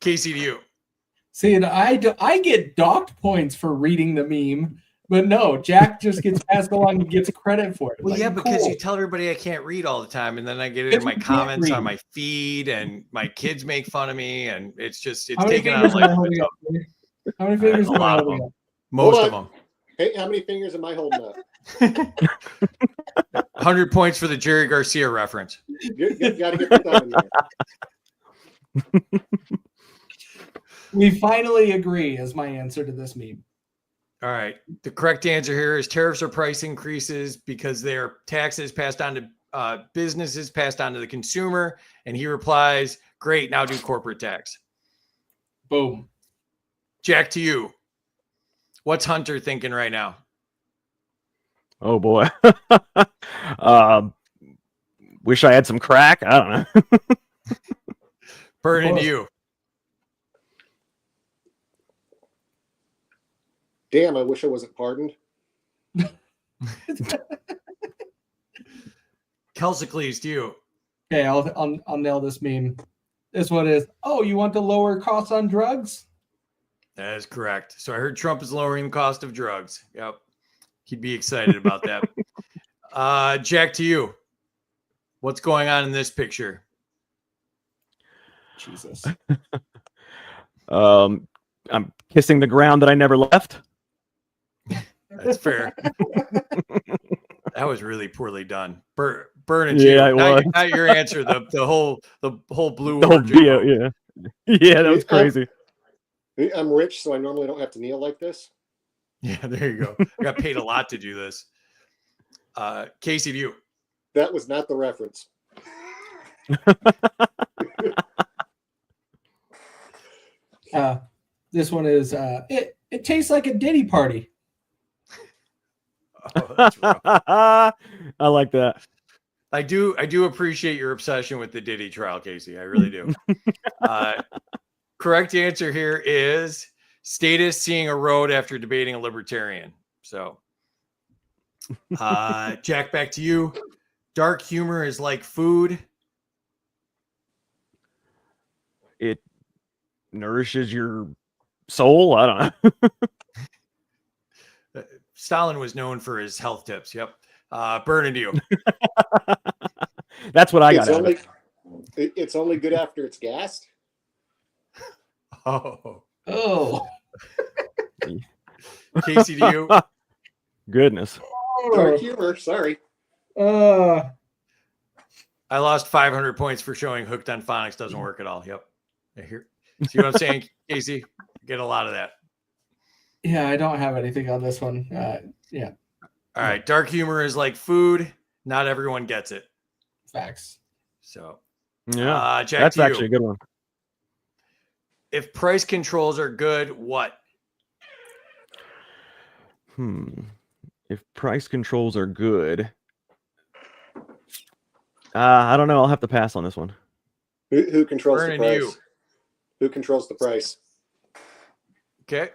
Casey, to you. See, and I get docked points for reading the meme, but no, Jack just gets passed along and gets credit for it. Well, Like, yeah, because cool. you tell everybody I can't read all the time, and then I get it Because in my you can't comments on read. my feed, and my kids make fun of me, and it's How many taken on fingers a am I life of holding its up? own. How many fingers A am I lot of holding them. up? Most Hold of on. them. Hey, how many fingers am I holding up? 100 points for the Jerry Garcia reference. Got to get the thumb in there. We finally agree is my answer to this meme. All right. The correct answer here is tariffs are price increases because they are taxes passed on to businesses, passed on to the consumer. And he replies, great, now do corporate tax. Boom. Jack, to you. What's Hunter thinking right now? Oh boy. Wish I had some crack. I don't know. Burn into you. Damn, I wish I wasn't pardoned. Kelsicles, to you. Okay, I'll nail this meme. This one is, oh, you want to lower costs on drugs? That is correct. So I heard Trump is lowering the cost of drugs. Yep. He'd be excited about that. Jack, to you. What's going on in this picture? Jesus. I'm kissing the ground that I never left. That's fair. That was really poorly done. Burn it. Yeah, you. it was. Not your answer. The whole blue The whole orgy video, vote. yeah, that was crazy. I'm rich, so I normally don't have to kneel like this. Yeah, there you go. I got paid a lot to do this. Casey, to you. That was not the reference. This one is it tastes like a Diddy party. Oh, that's rough. I like that. I do appreciate your obsession with the Diddy trial, Casey. I really do. Correct answer here is statist seeing a road after debating a libertarian. So, Jack, back to you. Dark humor is like food. It nourishes your soul. I don't know. Stalin was known for his health tips. Yep. Burn into you. That's what I got out of it. It's only good after it's gassed. Oh, Oh. Casey, to you. Goodness. Dark humor. Sorry. I lost 500 points for showing Hooked on Phonics doesn't work at all. Yep. Here. See what I'm saying, Casey? Get a lot of that. Yeah, I don't have anything on this one. Yeah. All right. Dark humor is like food. Not everyone gets it. Facts. So, Yeah, Jack, that's to you. actually a good one. If price controls are good, what? If price controls are good, I don't know. I'll have to pass on this one. Who controls Burn the into price? you. Who controls the price? Okay.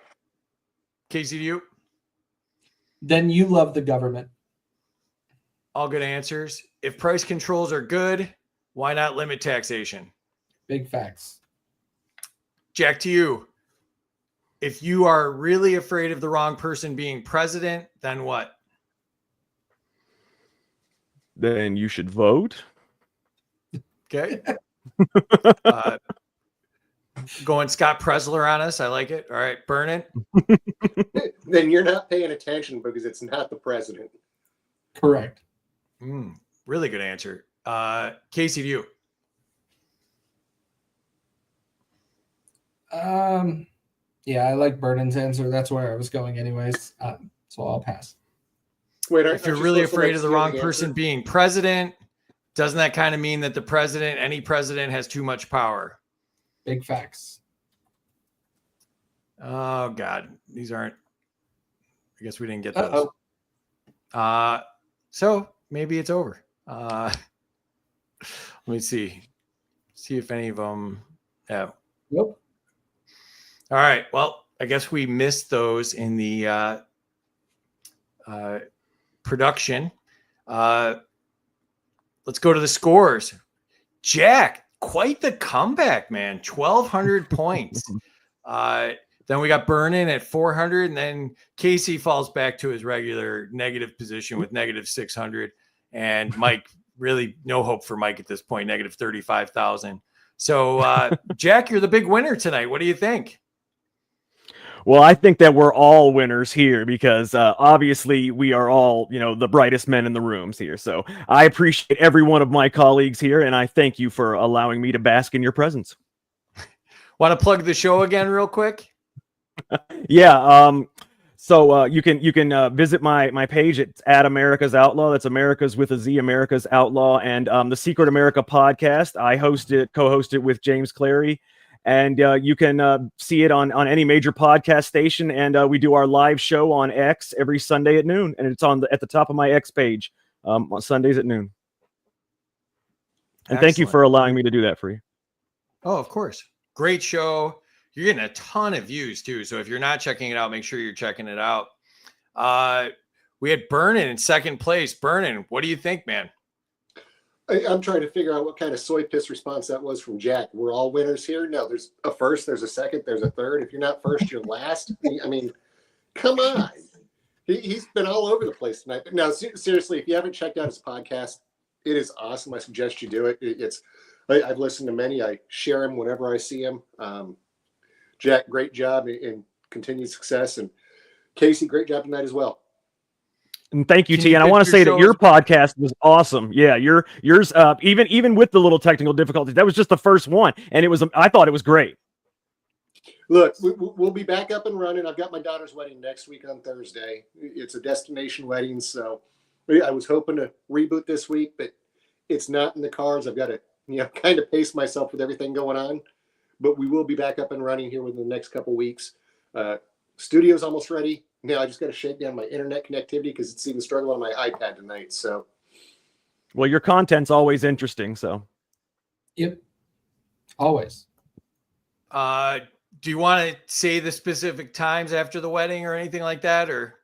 Casey, to you. Then you love the government. All good answers. If price controls are good, why not limit taxation? Big facts. Jack, to you. If you are really afraid of the wrong person being president, then what? Then you should vote. Okay. Going Scott Presler on us. I like it. All right. Burn it. Then you're not paying attention because it's not the president. Correct. Really good answer. Casey, to you. Yeah, I like Burnen's answer. That's where I was going anyways. So I'll pass. Wait, If you're really afraid of the wrong person being president, doesn't that kind of mean that any president has too much power? Big facts. Oh God, these aren't. I guess we didn't get those. So maybe it's over. Let me see if any of them have. Nope. All right. Well, I guess we missed those in the production. Let's go to the scores. Jack, quite the comeback, man. 1,200 points. Then we got Burnin at 400, and then Casey falls back to his regular negative position with negative 600. And Mike, really no hope for Mike at this point, negative 35,000. So, Jack, you're the big winner tonight. What do you think? Well, I think that we're all winners here because obviously we are all, the brightest men in the rooms here. So I appreciate every one of my colleagues here, and I thank you for allowing me to bask in your presence. Want to plug the show again real quick? Yeah. So you can visit my page. It's at America's Outlaw. That's America's with a Z, America's Outlaw, and the Secret America podcast. I co-host it with James Clary. And you can see it on any major podcast station. And we do our live show on X every Sunday at noon. And it's at the top of my X page on Sundays at noon. And Excellent. Thank you for allowing me to do that for you. Oh, of course. Great show. You're getting a ton of views too. So if you're not checking it out, make sure you're checking it out. We had Burnin in second place. Burnin, what do you think, man? I'm trying to figure out what kind of soy piss response that was from Jack. We're all winners here. No, there's a first, there's a second, there's a third. If you're not first, you're last. I mean, come on. He's been all over the place tonight. Now, seriously, if you haven't checked out his podcast, it is awesome. I suggest you do it. I've listened to many. I share him whenever I see him. Jack, great job and continued success. And Casey, great job tonight as well. And thank you, T. And I want to say that your podcast was awesome. Yeah, yours, even with the little technical difficulties, that was just the first one, and I thought it was great. Look, we'll be back up and running. I've got my daughter's wedding next week on Thursday. It's a destination wedding, so I was hoping to reboot this week, but it's not in the cards. I've got to, kind of pace myself with everything going on. But we will be back up and running here within the next couple weeks. Studio's almost ready. Now I just got to shake down my internet connectivity because it's even struggling on my iPad tonight. So, well, your content's always interesting. So, yep, always. Do you want to say the specific times after the wedding or anything like that, or?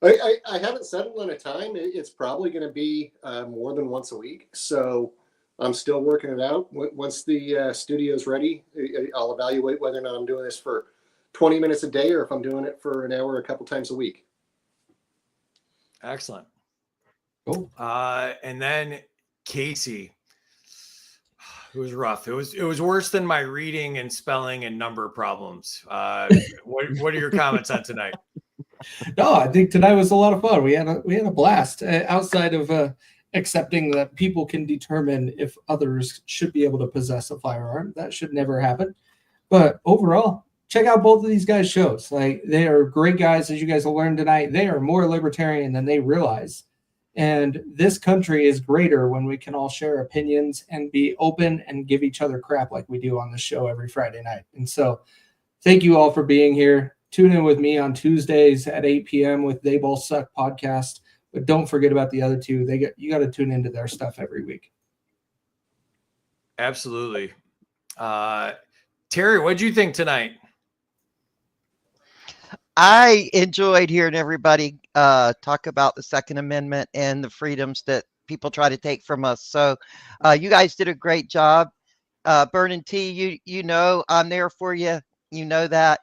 I haven't settled on a time. It's probably going to be more than once a week. So I'm still working it out. Once the studio's ready, I'll evaluate whether or not I'm doing this for 20 minutes a day or if I'm doing it for an hour a couple times a week. Excellent. Cool. And then Casey, it was rough. It was worse than my reading and spelling and number problems. What are your comments on tonight? No, I think tonight was a lot of fun. We had a blast outside of accepting that people can determine if others should be able to possess a firearm. That should never happen. But overall, check out both of these guys' shows. Like, they are great guys, as you guys will learn tonight. They are more libertarian than they realize. And this country is greater when we can all share opinions and be open and give each other crap like we do on the show every Friday night. And so thank you all for being here. Tune in with me on Tuesdays at 8 p.m. with They Both Suck podcast. But don't forget about the other two. You got to tune into their stuff every week. Absolutely. Terry, what'd you think tonight? I enjoyed hearing everybody talk about the Second Amendment and the freedoms that people try to take from us. So you guys did a great job. Burnin' T, you know I'm there for you. You know that.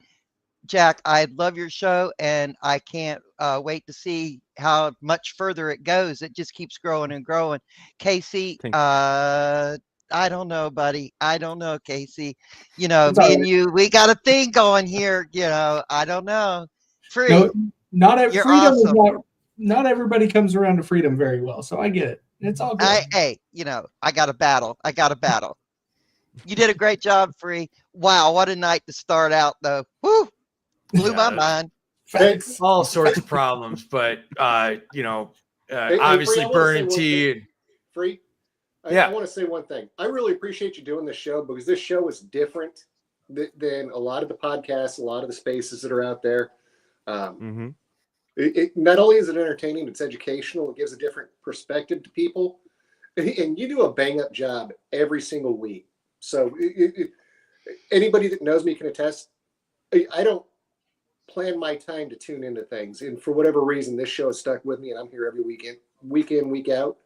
Jack, I love your show, and I can't wait to see how much further it goes. It just keeps growing and growing. Casey, I don't know, buddy. I don't know, Casey. Me and you, we got a thing going here. I don't know. Free. No, not awesome. Not everybody comes around to freedom very well, so I get it. It's all good. I got a battle. You did a great job, Free. Wow, what a night to start out, though. Woo! Blew my Yeah. mind. Facts. all sorts of problems, but you know, Hey, obviously Free, I wanna say burning one tea. Free. Yeah. I want to say one thing. I really appreciate you doing this show because this show is different than a lot of the podcasts, a lot of the spaces that are out there. Mhm. It not only is it entertaining, it's educational. It gives a different perspective to people, and you do a bang up job every single week. So anybody that knows me can attest. I don't plan my time to tune into things, and for whatever reason, this show has stuck with me, and I'm here every weekend, week in, week out.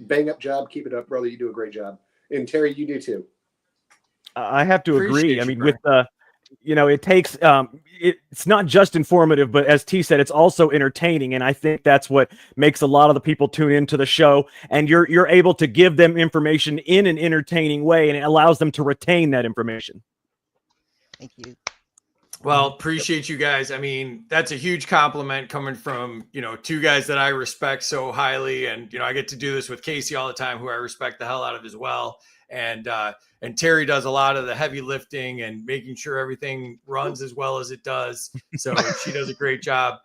Bang up job. Keep it up, brother. You do a great job. And Terry, you do too. I have to agree. Appreciate I you, mean, Bert. with you know, it takes it's not just informative, but as T said, it's also entertaining, and I think that's what makes a lot of the people tune into the show. And you're able to give them information in an entertaining way, and it allows them to retain that information. Thank you. Well, appreciate you guys. I mean, that's a huge compliment coming from, you know, two guys that I respect so highly. And, you know, I get to do this with Casey all the time, who I respect the hell out of as well. And Terry does a lot of the heavy lifting and making sure everything runs as well as it does. So she does a great job.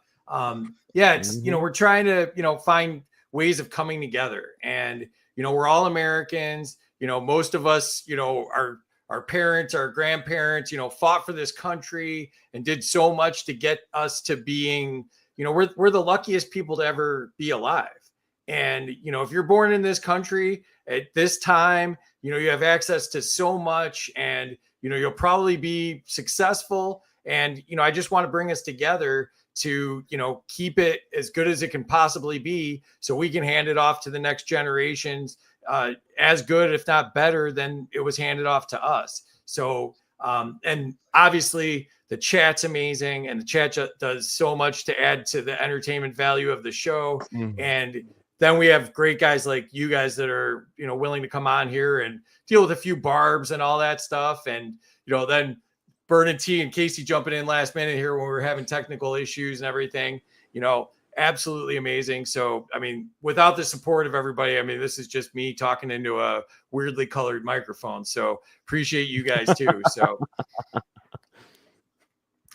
Yeah, it's, you know, we're trying to, you know, find ways of coming together. And, you know, we're all Americans. You know, most of us, you know, our parents, our grandparents, you know, fought for this country and did so much to get us to being, you know, we're the luckiest people to ever be alive. And, you know, if you're born in this country at this time, you know, you have access to so much, and, you know, you'll probably be successful. And, you know, I just want to bring us together to, you know, keep it as good as it can possibly be so we can hand it off to the next generations as good, if not better, than it was handed off to us. So, and obviously the chat's amazing, and the chat does so much to add to the entertainment value of the show. And then we have great guys like you guys that are, you know, willing to come on here and deal with a few barbs and all that stuff. And, you know, then Vernon T and Casey jumping in last minute here when we were having technical issues and everything, you know, absolutely amazing. So, I mean, without the support of everybody, I mean, this is just me talking into a weirdly colored microphone. So appreciate you guys too. So,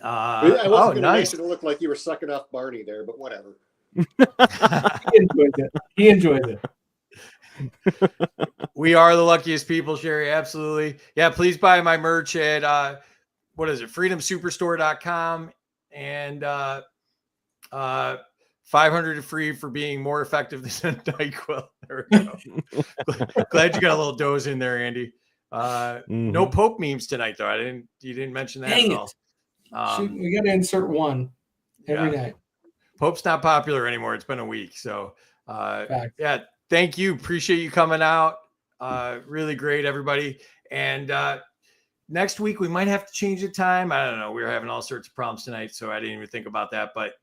I wasn't going to nice. make it look like you were sucking off Barney there, but whatever. He enjoys it. He enjoys it. We are the luckiest people, Sherry. Absolutely. Yeah. Please buy my merch at, what is it? freedomsuperstore.com, and, 500 free for being more effective than NyQuil. There we go. Glad you got a little dose in there, Andy. No Pope memes tonight, though. You didn't mention that Dang at all. Shoot, we got to insert one every night. Pope's not popular anymore. It's been a week. So, yeah, thank you. Appreciate you coming out. Really great, everybody. And next week, we might have to change the time. I don't know. We were having all sorts of problems tonight, so I didn't even think about that. But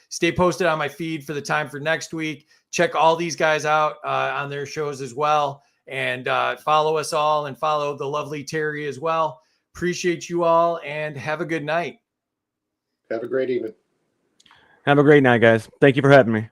stay posted on my feed for the time for next week. Check all these guys out on their shows as well. And follow us all, and follow the lovely Terry as well. Appreciate you all, and have a good night. Have a great evening. Have a great night, guys. Thank you for having me.